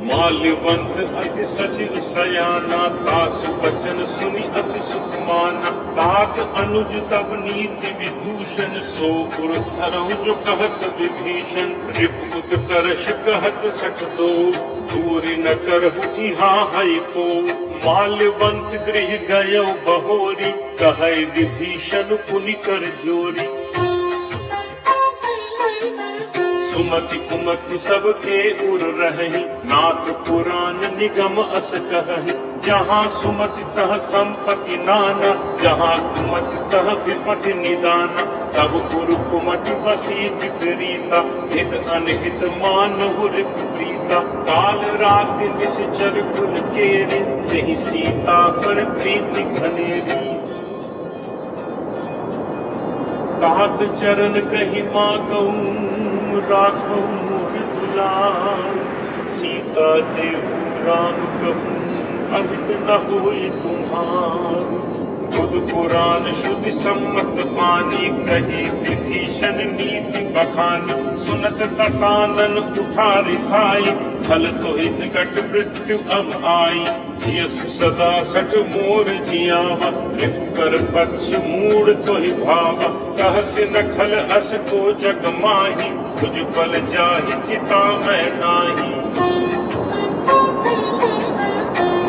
माल्यवंत अति सचिव सयाना, तासु वचन सुनि अति सुख माना। तात अनुज तब नीति विभूषण, सो पुर धरहु जो कहत विभीषण। रिपुत करश कहत सठ दो, दूरी न करहु इहा है को। माल्यवंत गृह गयो बहोरी, कहै विभीषण पुनि कर जोरी। सुमति कुमति सबके उर रही, नाथ पुराण निगम अस कहहि। जहाँ सुमति तह संपत्ति नाना, जहाँ कुमति तह विपति निदाना। तब उर कुमति बसी विपरीता, हित अनहित मानहु रिपुप्रीता। काल रात निश्चर कुल केरि, जहि सीता कर प्रीति घनेरी। तात चरण कहि मागऊं, राखऊं मोहि दुलार। सीता देहु राम कहूं, अहित न होई तुम्हार। खुद पुराण शुद्धि सम्मत बानी, कही विभीषण नीति बखानी। सुनत दसानन उठा रिसाई, फल तो हित घट मृत्यु अब आई। यस सदा सठ मोर जियावा, रिपु कर पक्ष मूड तो ही भावा। कहस नखल अस को जग माही, तुझ बल जाहि चिता मैं नाही।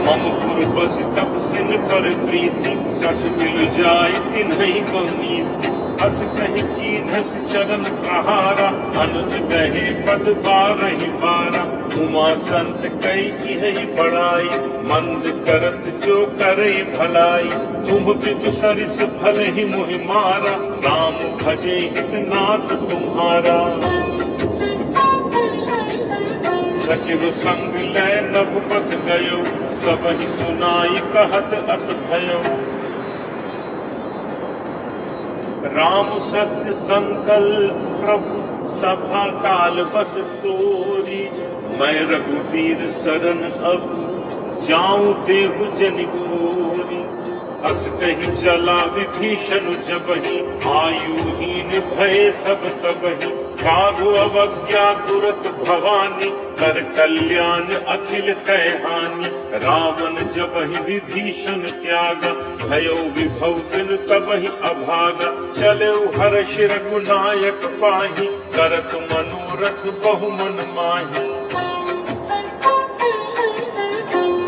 मम पुर बस तप सिन कर प्रीति, सठ मिल जाय तिन्हि बहुनीति। अस कहि कीन्हस चरण प्रहारा, अनुज गहे पद बारहि बारा। उमा संत कई इहि बड़ाई, मंद करत जो करे भलाई। तुम बिदु सरिस भल ही मुहि मारा, राम भजे हित नाथ तुम्हारा। सचिव संग लय नभपत गयो, सबहि सुनाई कहत अस भयो। राम सत्य संकल्प प्रभु, सभा काल बस तोरी। मैं रघुवीर शरण अब, जाऊं देहु जनि घोरी। अस कही चला विभीषण जबहि, आयुहीन भय सब तबहि। साधु अवज्ञा तुरत भवानी, कर कल्याण अखिल कै हानि। रावण जबहि विभीषण त्यागा, भयो विभव दिन तबहि अभागा। चले हर्ष रघुनायक पाहि, करत मनोरथ बहु मन माहि।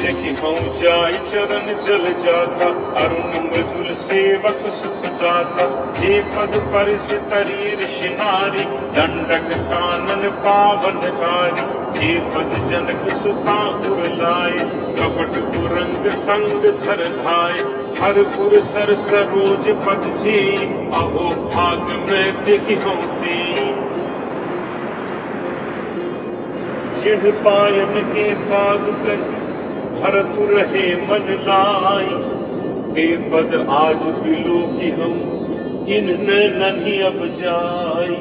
देखी हूँ जाय चरण जल जाता, अरुण मृदुल सेवक सुख दाता। जे पद पर से तरी ऋषि नारी, दंडक कानन पावनकारी। जे पद जनक सुता उर लाए, कपट कुरंग संग धर धाय। हर पुर सर सरोज पद जे, अहो भाग में देखी हूँ ते। जिढ़ पायन के पाद कही, भरत रहे मन लाई। ते पद आज बिलो की हम, इनने नहीं अब जाई।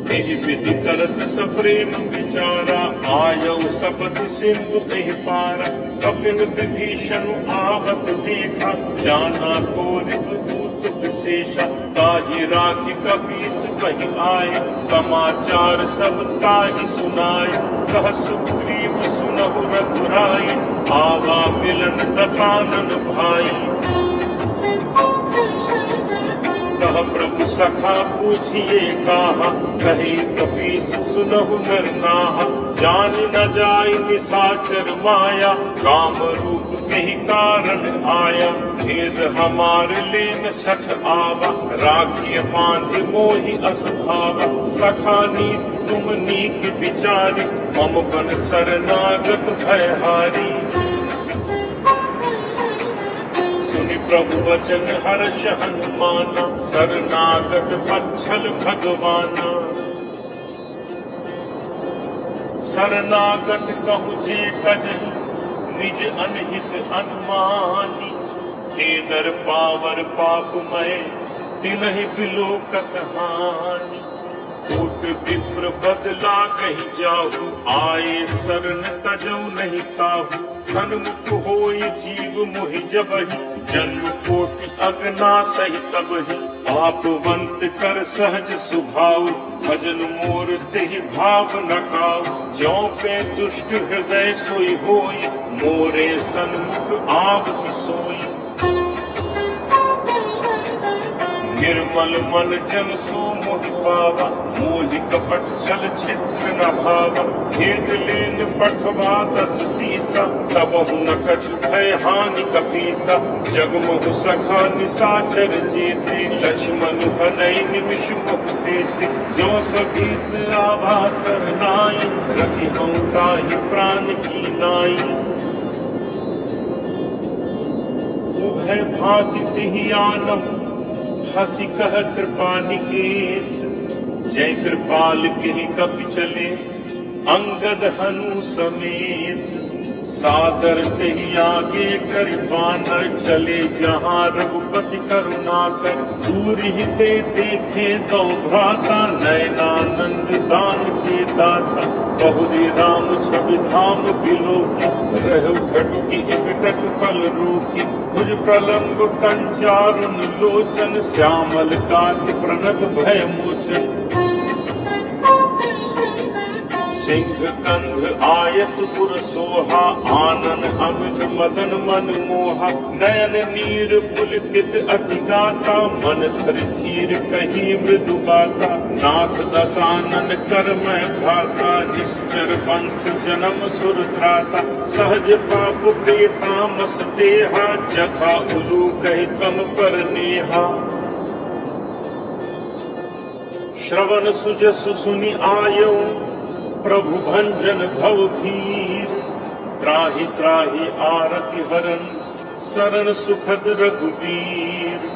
तेज विधि करत सप्रेम विचारा, आयौ सपति सिंधु कहि पारा। कपिन विभीषण आवत देखा, जाना कोरित दूत विशेषा। ताहि राखि कपीस कहि आए, समाचार सब ताहि सुनाए। कह सुग्रीव सुनहु रघुराई, आवा मिलन दसानन भाई। कह प्रभु सखा पूछिए काहा, कही कपीस सुनहु नर नाहा। जान न जाय निशाचर माया, काम रूप कही कारण आया। भेद हमार लेन सठ आवा, राखिय बांध मोहि असभावा। सखा नीक तुम नीक विचारी, मम बन शरणागत भयहारी। प्रभु वचन हर्ष हनुमाना, शरणागत वत्सल भगवाना। शरणागत कहु जे कजहि, निज अनहित अनुमानी। ते नर पावर पापमय, तिनहि बिलोकत हानि। कूट विप्र बदला कहि जाहु, आए शरण तजौ नहीं ताहु। सन्मुख होई जीव मोहि जबहि, जन्म कोटि अगना सही तबहि। आपवंत कर सहज सुभाव, भजन मोर तेहि भाव न काऊ। ज्यों पे दुष्ट हृदय सोई होई, मोरे सन्मुख आवति सोई। निर्मल मन जन सो मोहि पावा, मोहि कपट छल छिद्र न भावा। खेद लेन पठवा दस सीसा, तबहु न कछु भय हानि कपीसा। जगमोह सखा निशाचर जेते, लक्ष्मण हनई निमिष मुख देते। जो सगीत आभा सरनाई, रखी हूँ ताहि प्राण की नाई। उभय भांति तिहि आनहु, हसी कह कृपा निकेत। जय कृपाल के कपि चले, अंगद हनु समेत। सादर तेहि आगे करि बानर, चले जहाँ रघुपति करुणाकर। दूर ही ते देखे दो भ्राता, नयनानंद दान के दाता। बहुरी राम छवि धाम बिलोकी, रहु खटुकी एकटक पल रोकी। भुज प्रलंब कंचारुन लोचन, श्यामल कांति प्रणत भय मोचन। सिंह कंध आयत पुर सोहा, आनन अमित मदन मन मोहा। नयन नीर पुलकित अति गाता, मन धर धीर कहीं मृदु गाता। नाथ दसानन कर मैं भाता, निश्चर वंश जन्म सुर त्राता। सहज पाप प्रेतामस देहा, जखा उलू कहि तम पर नेहा। श्रवण सुजस सुनि आयो, प्रभु भंजन भव भीर। त्राहि त्राहि आरति हरन, शरण सुखद रघुवीर।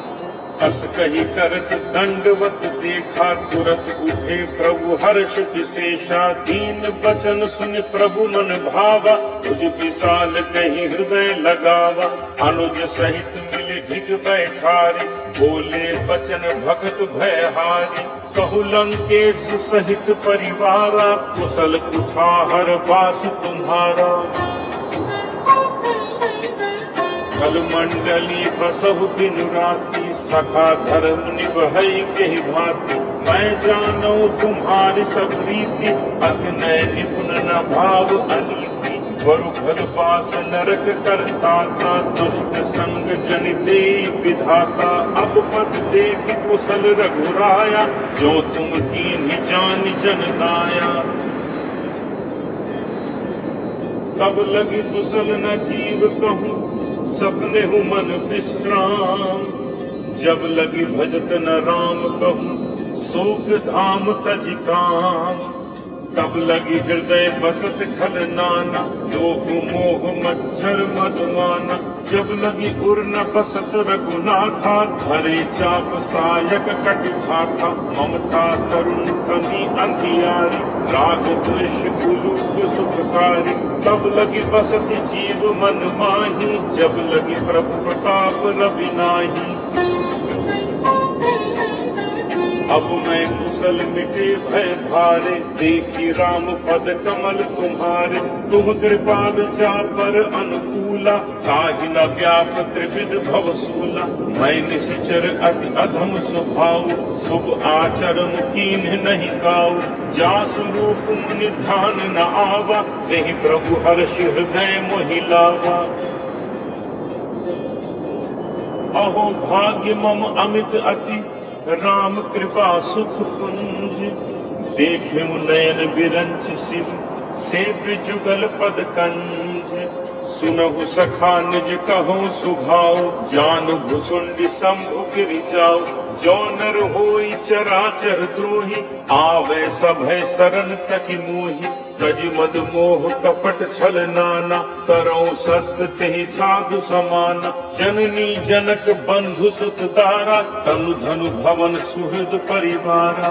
अस कही करत दंडवत देखा, तुरत उठे प्रभु हर्ष विशेषा। दीन बचन सुन प्रभु मन भावा, तुझ विशाल कही हृदय लगावा। अनुज सहित मिले ढिग बैठारी, बोले बचन भगत भयहारी। कहु लंकेश सहित परिवारा, कुशल कुठार वास तुम्हारा। कल मंडली बसहु दिन राति, सखा धर्म निभई केहि भांति। मैं जानौ तुम्हारी सब रीति, अभिनय निपुण न भाव अनीति। वरु भल पास नरक करताता, दुष्ट संग जनि देई विधाता। अब पद देख कुशल रघुराया, जो तुम कीन्हि जानि जन दाया। तब लगी कुशल न जीव कहूँ, सपने हूँ मन विश्राम। जब लगी भजत न राम कहूँ, शोक धाम तज काम। तब लगी हृदय बसत खल नाना, लोभ मोह मच्छर मधुमाना। जब लगी उर न बसत रघुनाथा, हरे चाप सायक कटि भाथा। ममता तरुण कमी अंधियारी, राग द्वेष कुलूप सुखकारी। तब लगी बसत जीव मन माही, जब लगी प्रभु प्रताप रवि नाही। अब मैं कुशल मिटे भय भारे, देखी राम पद कमल तुम्हारे। तुम कृपाल जा पर अनुकूला, ताहि न व्याप त्रिविध भवसूला। मैं निश्चर अति अधम स्वभाव, शुभ आचरण कीन्ह नहीं काऊ। जासु रूप निधान न आवा, तेहि प्रभु हर्ष हृदय मोहि लावा। अहो भाग्य मम अमित अति, राम कृपा सुख कुंज। देखे नयन बिरंच शिव, सेव्य जुगल पद कंज। सुनहु सखा निज कहूँ सुभाव, जानु भुसुंडी शंभु गिरि जाओ। जो नर होई चराचर द्रोही, आवे सभय शरण तकि मोहि। तज मद मोह कपट छल नाना, करौ सत्य तेहि साधु समाना। जननी जनक बंधु सुत दारा, तनु धनु भवन सुहृद परिवारा।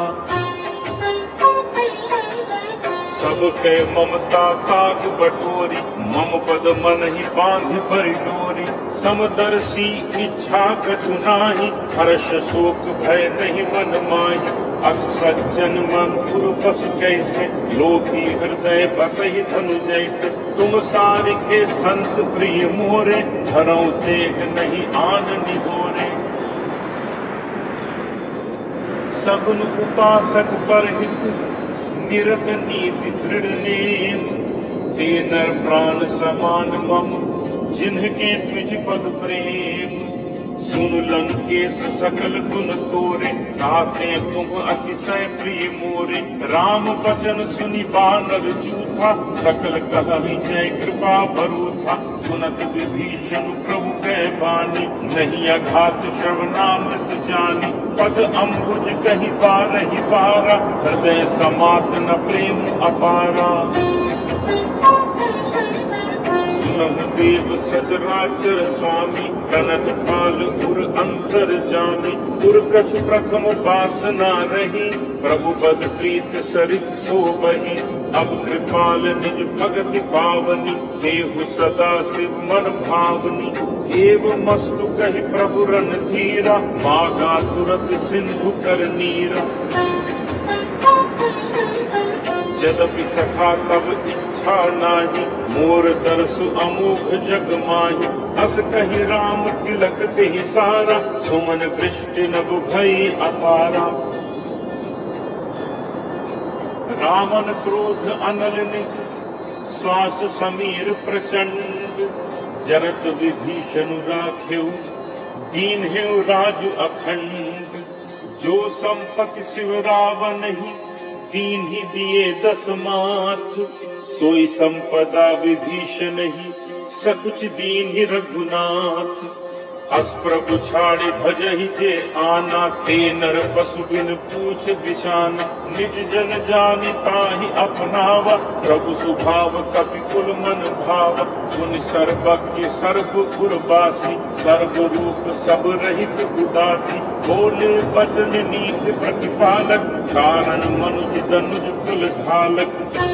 सबके ममता ताक बटोरी, मम पद मन ही बांध परिडोरी। समदर्शी इच्छा कछु नाही, हर्ष शोक भय नहीं मन माही। अस सज्जन मन गुरु पशु कैसे, लोभी हृदय बसहि धनु जैसे। तुम सारिके संत प्रिय मोरे, धरौ तेग नहीं आन निहोरे। सगुन उपासक पर हित, निरत नीति दृढ़ नेम। ते नर प्राण समान मम, जिन्हके तुझ पद प्रेम। सुन लंकेश सकल गुण तोरे, ताते तुम अतिशय प्रिय मोरे। राम वचन सुनि बानर जूथा, सकल कहहि जय कृपा भरूथा। सुनत विभीषण प्रभु कह बानी, नहीं अघात श्रवणामृत जानी। पद अम्बुज कहि बारहि बारा, हृदय समात न प्रेम अपारा। देव सचराचर स्वामी, कनक पाल उर अंतर जामी। उर कछु प्रथम वासना रही, प्रभु पद प्रीत सरित सोबही। अब कृपाल निज भगति पावनी, देहु सदा शिव मन भावनी। एवं मस्तु कहि प्रभु रणधीरा, मागा तुरत सिंधु कर नीरा। यद्यपि सखा तब इच्छा नाही, मोर दर्शु अमोघ जग माही। अस कहि राम तिलक तेहि सारा, सुमन वृष्टि नभ भई अपारा। रामन क्रोध अनल निज, श्वास समीर प्रचंड। जरत विभीषण राखेउ, दीन हेउ राजु अखंड। जो संपत्ति शिव रावण ही, दीन ही दिए 10 माथ। सोई संपदा विभीषण ही, सकुच दीन ही रघुनाथ। अस प्रभु छाड़े भजहि जे आना, ते नर पशु बिन पूछ बिशाना। निज जन जानि ताहि अपनावा, प्रभु स्वभाव कपि कुल मन भावा। गुण सर्वज्ञ सर्वपुर वासी, सर्व रूप सब रहित उदासी। बोले वचन नीति प्रतिपालक, कारण मनुज दनुज कुल ढालक।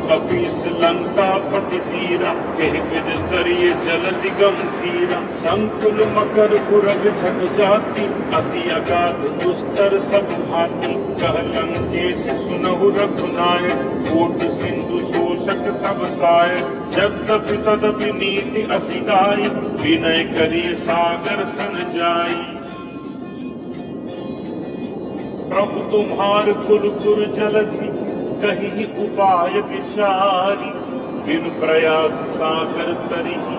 कपीस लंका पति धीरा, कह विद तरिये जल दिगम धीरा। संकुल मकर पुरग झट जाति, अति अगाध दुस्तर सब भांति। कह लंकेश सुनहु रघुनायक, कोटि सिंधु शोषक तब साय। यद्यपि तदपि नीति असि गाई, विनय करिए सागर सन जाई। प्रभु तुम्हार कुल कुर जलधि, कहीं उपाय विचारी। बिन प्रयास सागर तरिहि,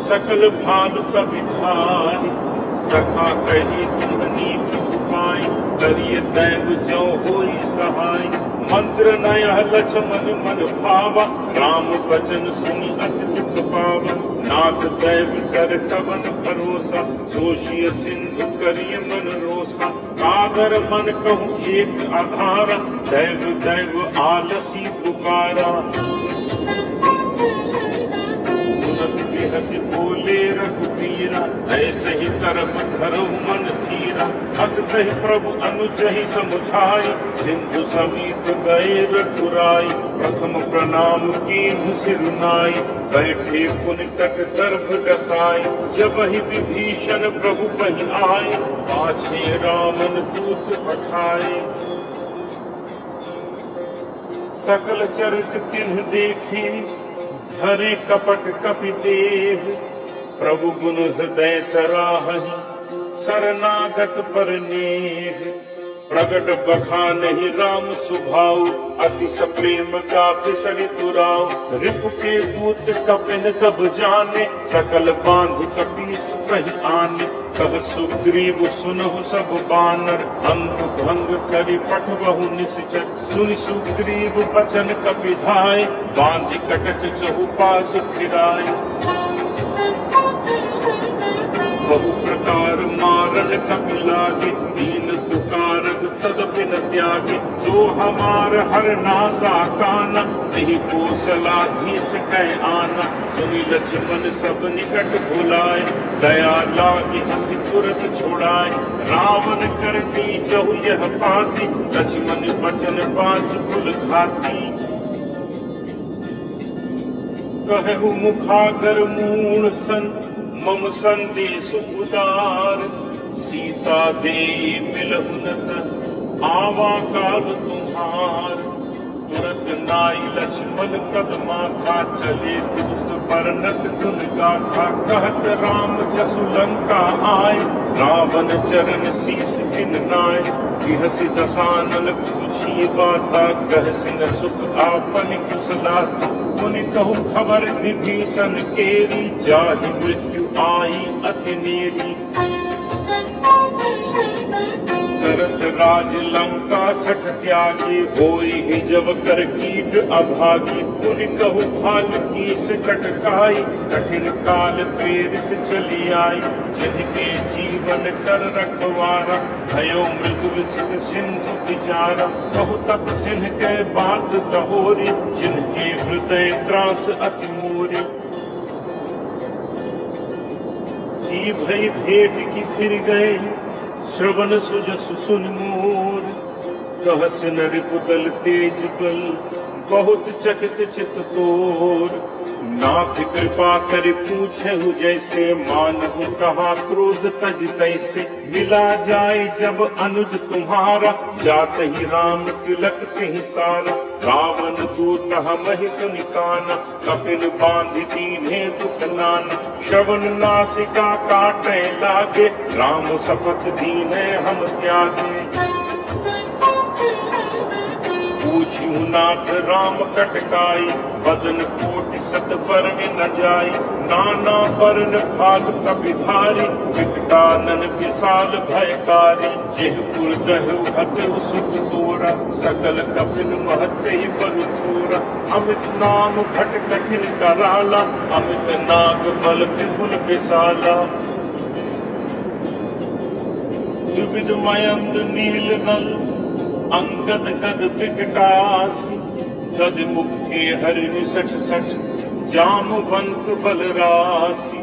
सकल भानु कपि भारी। सखा कही तुम नीति उपाय, करिए दैव जो होई सहाय। मंत्र नय लक्ष्मण मन भावा, राम वचन सुनि अति दुख पावा। नाथ दैव कर कवन भरोसा, जोशिय सिंधु करिय मन रोसा। कागर मन कहूँ एक आधारा, दैव दैव आलसी पुकारा। सुनत बिहसि बोले रघुबीरा, ऐसे ही कर्म धरहु मन धीरा। हंसते प्रभु अनुजहि समुझाई, सिंधु समीप गए रघुराई। प्रथम प्रणाम कीन्हु सिर नाई, बैठे पुनि तट गर्भ डसाई। जब ही विभीषण प्रभु पहि आए, पाछे रावण दूत पठाए। सकल चरित तिन्ह देखे, धरे कपट कपि देह। प्रभु गुण हृदय सराहहि, शरणागत पर नेह। प्रगट बखानहि राम सुभाऊ, अति सप्रेम का बिसरि दुराऊ। रिपु के दूत कपिन तब जाने, सकल बांध कपीस कहि आने। कह सुग्रीव सुनहु सब बानर, अंग भंग करि पठबहु निश्चर। सुनि सुग्रीव बचन कपि धाय, बांधि कटक चहुपास फिराय। बहु प्रकार मारन कपि लागे, दीन पुकारत तदपि न त्यागे। जो हमार हर नासा काना, नहीं कौशलाधीश कह आना। सुनि लक्ष्मण सब निकट बुलाए, दया लागे हंसी तुरत छुड़ाए। रावण कर दीजहु यह पाती, लक्ष्मण बचन पाँच कुल घाती। कहु मुखागर मूढ़ सन, मम संदेश उदार। सीता देई बिलहु नत, आवा काल तुम्हार। तुरत नाई लक्ष्मण कदमा खा, चले दूत परनत गुन गाथा। कहत राम जसु लंका आए, रावण चरण शीस किन नाय। बिहसि दसानन पूछी बाता, कहसि न सुख आपन कुशलाता। मुनि कहु खबर विभीषण केरी, जाहि मृत्यु आई अति नेरी। करत राज लंका सठ त्यागी, होई ही जब कर कीट अभागी। मुनि कहु भाल कीस कटकाई, कठिन काल प्रेरित चली आई। जिनके जीवन कर रखवारा, भयो मृदु विचित सिंधु विचारा। कहु तप सिंह के बात दहोरी, जिनके हृदय त्रास अति मोरी। की भई भेंट की फिर गए, श्रवण सुजसु सुन मोर। कहस नरिपुदल तेज बल, बहुत चकित चित तोर। नाथ कृपा कर पूछहु जैसे, मानहु कहा क्रोध तज तैसे। मिला जाए जब अनुज तुम्हारा, जात ही राम तिलक कहीं सारा। रावण दूत हमहि सुनि काना, कपिन बांधि दीन्हे दुख नाना। श्रवण नासिका काटे लागे, राम शपथ दीन्हे हम त्यागे। पूछिउ नाथ राम कटकाई, बदन कोटि सत बरन न जाई। नाना बरन भाग कपिधारी, विकटानन विशाल भयकारी। जेह पुर दहु हतहु सुख तोरा, सकल कपिन महते बल थोरा। अमित नाम भट कठिन कराला, अमित नाग बल विपुल विशाला। द्विविध मयंद नील नल, अंगद गद विकटासी। गद मुख के हरि निसठ सठ, जामवंत बलरासी।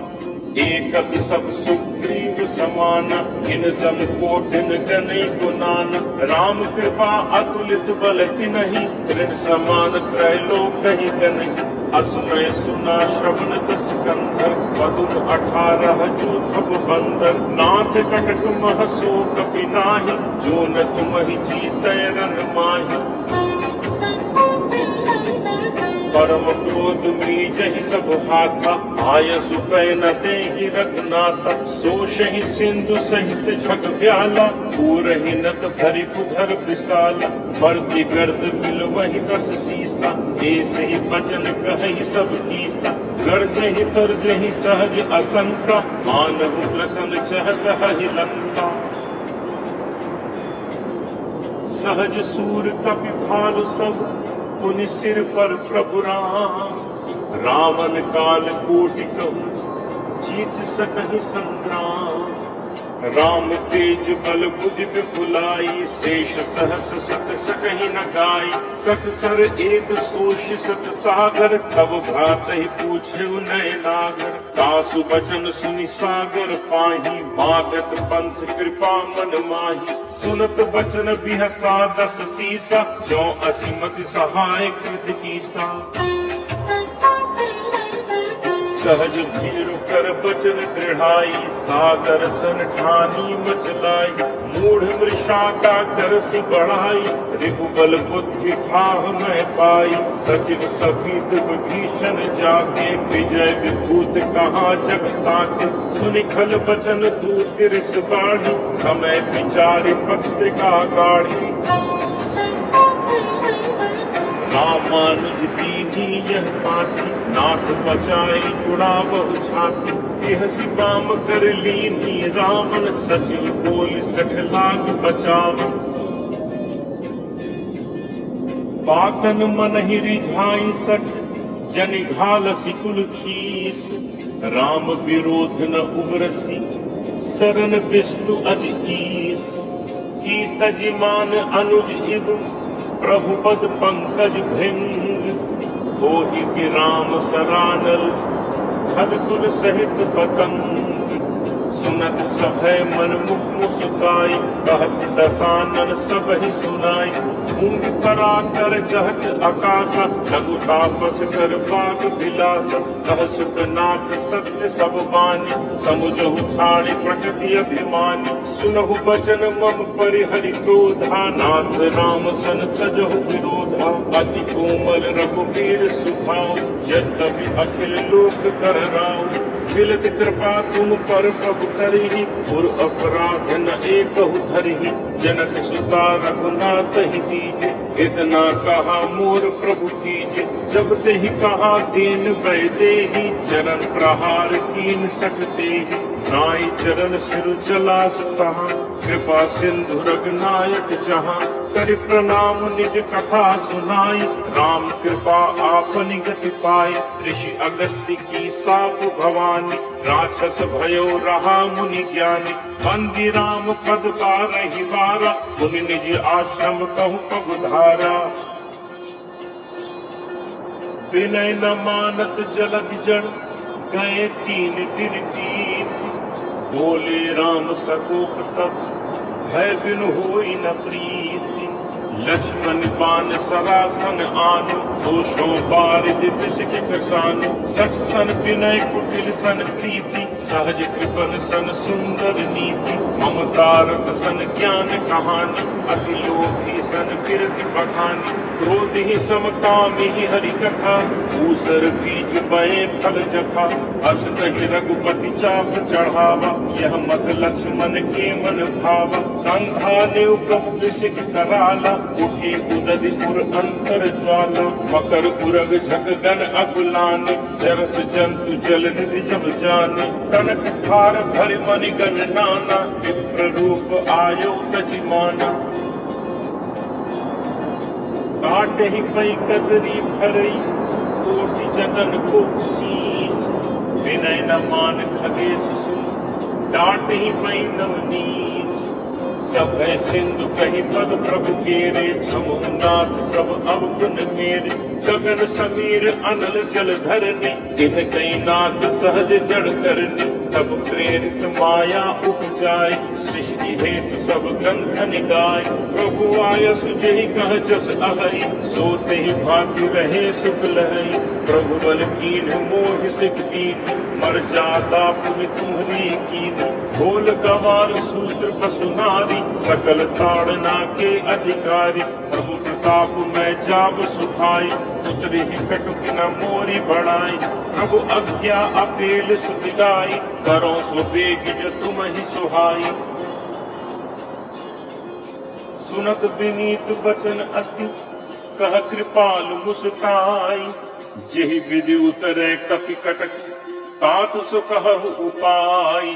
एक सब सुग्रीव समाना, इन सम कोटिन गनई गुनाना। राम कृपा अतुलित बल तिनहि, ऋण समान त्रैलोक कहि गनहि। असुमय सुना श्रवण दस कंधर, पदुम 18 जूथब बंदर। नाथ कटक मह शोक बिनाहि, जो न तुमहि जीतय रन माहि। परम क्रोध मृजहि सब हाथा, आयसु पै न देहि रघुनाथा। सोषहि सिंधु सहित झग ब्याला, पूरहि नत भरि पुधर विशाला। मर्दि गर्द बिलवहि 10 सीसा, ऐसे ही बचन कहहि सब कीसा। गर्जहि तर्जहि सहज असंका, मानहु ग्रसन चहत हहि लंका। सहज सूर कपि भालु सब पुनि सिर पर प्रभु राम। रावण काल कोटि कहु जीत सकहि संग्राम। राम तेज बल बुझ विपुलाई शेष सहस सत सकहि न गाई। सत सर एक सोष सत सागर तब भ्रात ही पूछे नय नागर। तासु बचन सुनि सागर पाही भागत पंथ कृपा मन माही। सुनत बचन बिहसा दस सीसा जो असीमति सहाय कृत कीसा। सहज भीरु कर बचन दृढ़ाई सागर सन ठानी मचलाई। मूढ़ मृषा का कर सी बढ़ाई रिपुबल बुद्धि ठाह मैं पाई। सचिव सफीद विभीषण जाके विजय विभूत कहाँ जग ताके। सुनि खल बचन दूत रिस बाढ़ी समय विचारि पत्रिका गाढ़ी। रामानुज दीनी यह पाती नाथ बचाई जुड़ा बहु छाती। हसी बाम कर लीनी रावण सचिव बोल 60 लाख बचाव। पातन मन ही रिझाई 60 जन घालसी कुल खीस। राम विरोध न उबरसी सरन विष्णु अज ईस। की तजिमान अनुज इब प्रभु पद पंकज भृंग। होहि कि राम सरानल खल कुल सहित पतंग। सुनत सभय मन मुख मुस्काई कहत दसानन सब ही सुनाई। ऊंग करा कर कहत आकाशा लघु तापस कर बाग विलासा। कह सुखनाथ सत्य सब बानी समुझहु छाड़ी प्रकृति अभिमानी। सुनहु बचन मम परिहरि क्रोधा नाथ राम सन तजहु विरोधा। अति कोमल रघुवीर सुभाव यद्यपि अखिल लोक कर राव। मिलत कृपा तुम पर प्रभु करहि और अपराध न एकहु धरहि। जनक सुता रघुनाथ ही दीजे इतना कहा मोर प्रभु कीजे। जब तेहि कहा दीन वैदेही चरण प्रहार कीन सकते। नाई चरण सिर चला सुतहा कृपा सिंधु रघुनायक जहाँ। कर प्रणाम निज कथा सुनाई राम कृपा आपनि गति पाए। ऋषि अगस्त्य की साप भवानी राक्षस भयो रहा मुनि ज्ञानी। बंदी राम पद बारहि बारा मुनि निज आश्रम कहु पगुधारा। विनय न मानत जलधि जड़ गए 3 दिन बीत। बोले राम सकोप तब भय बिनु होई न प्रीति। लक्ष्मण बान सरासन आनु दोषों बारिद विषिक कसानु। सच सन विनय कुटिल सन प्रीति सहज कृपन सन सुंदर नीति। ममतारक सन ज्ञान कहानी अति लोभी सन कीर्ति बखानी। क्रोध ही समकामी ही हरि कथा ऊसर बीज बए फल जखा। अस कहि रघुपति चाप चढ़ावा यह मत लक्ष्मण के मन भावा। संधाने प्रभु विषिक कराला उठी उदधि पुर अंतर ज्वाला। मकर पुरग झग गन अकुलान जरत जंतु जल निधि जब जाने। कनक थार भरि मनि गण नाना विप्र रूप आयो तजिमाना। काटे ही पई कदरी भरई कोटि जगन को सीत। विनय न मान खगेश सुन डांट ही पई नवनीत। सब है सिंधु कही पद प्रभु केरे समुनाथ सब अवगुण मेरे। गगन समीर अनल जल धरने इह कई नाथ सहज जड़ करने। तब प्रेरित माया उपजाए सृष्टि हेतु सब ग्रंथ गाय। प्रभु आय सुजहि कह जस अहई सोते ही भाग्य रहे सुख लहई। प्रभु बल कीन मोह सिख दीन मर जाता पुनि तुम्हरी कीन। भोल गवार सूत्र पशु नारी सकल ताड़ना के अधिकारी। प्रभु प्रताप मैं जाब सुखाई पुत्र ही कटुक न मोरी बढ़ाई। प्रभु आज्ञा अपेल सुतिगाई करो सो बेग जो तुम ही सुहाई। सुनत विनीत बचन अति कह कृपाल मुस्काई। जेहि विधि उतरे कपि कटक तात सो कहु उपाय।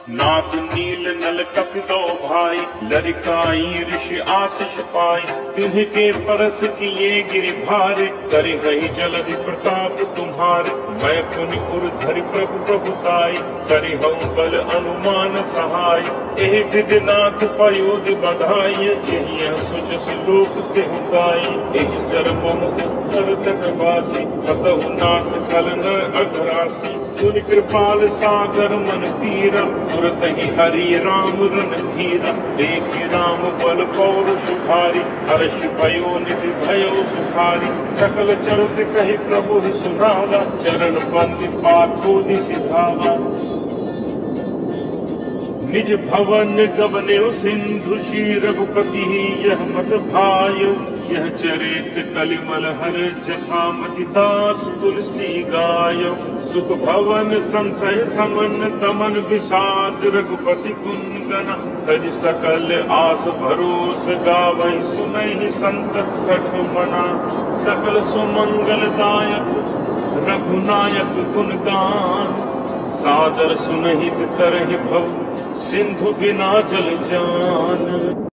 नाथ नील नल कपि दो भाई, लरिकाई ऋषि आशीष पाई। तिन्ह के परस किए गिरि भारे, करि गही जलधि प्रताप तुम्हारे। मैं पुनि उर धरि प्रभु प्रभुताई, करि हऊँ बल अनुमान सहाय। एहि विधि नाथ पयोध बधाई, यही सुज सुलोक तेहु गाई। एहि सर्वम उत्तर तटवासी, हतहु नाथ कल न अघरासी। सुन कृपाल सागर मन तीरा, तुरत ही हरि राम रन धीरा। देखि राम बल पौरुष भारी, हर्ष भयो निधि भयो सुखारी। सकल चरत कहि प्रभु सुनावा, चरण बंदि पाथो सिधावा। निज भवन गवने सिंधु श्री रघुपति, यह मत भायो। यह चरित कलिमल हर जथामति दास तुलसी गायो। सुख भवन संशय समन तमन विषाद, रघुपति गुणगन तज सकल आस भरोस गावै। सुनहि संतत सठ मना, सकल सुमंगल दायक रघुनायक गुणगान। सादर सुनहित तरहि भव, सिंधु बिना जल जान।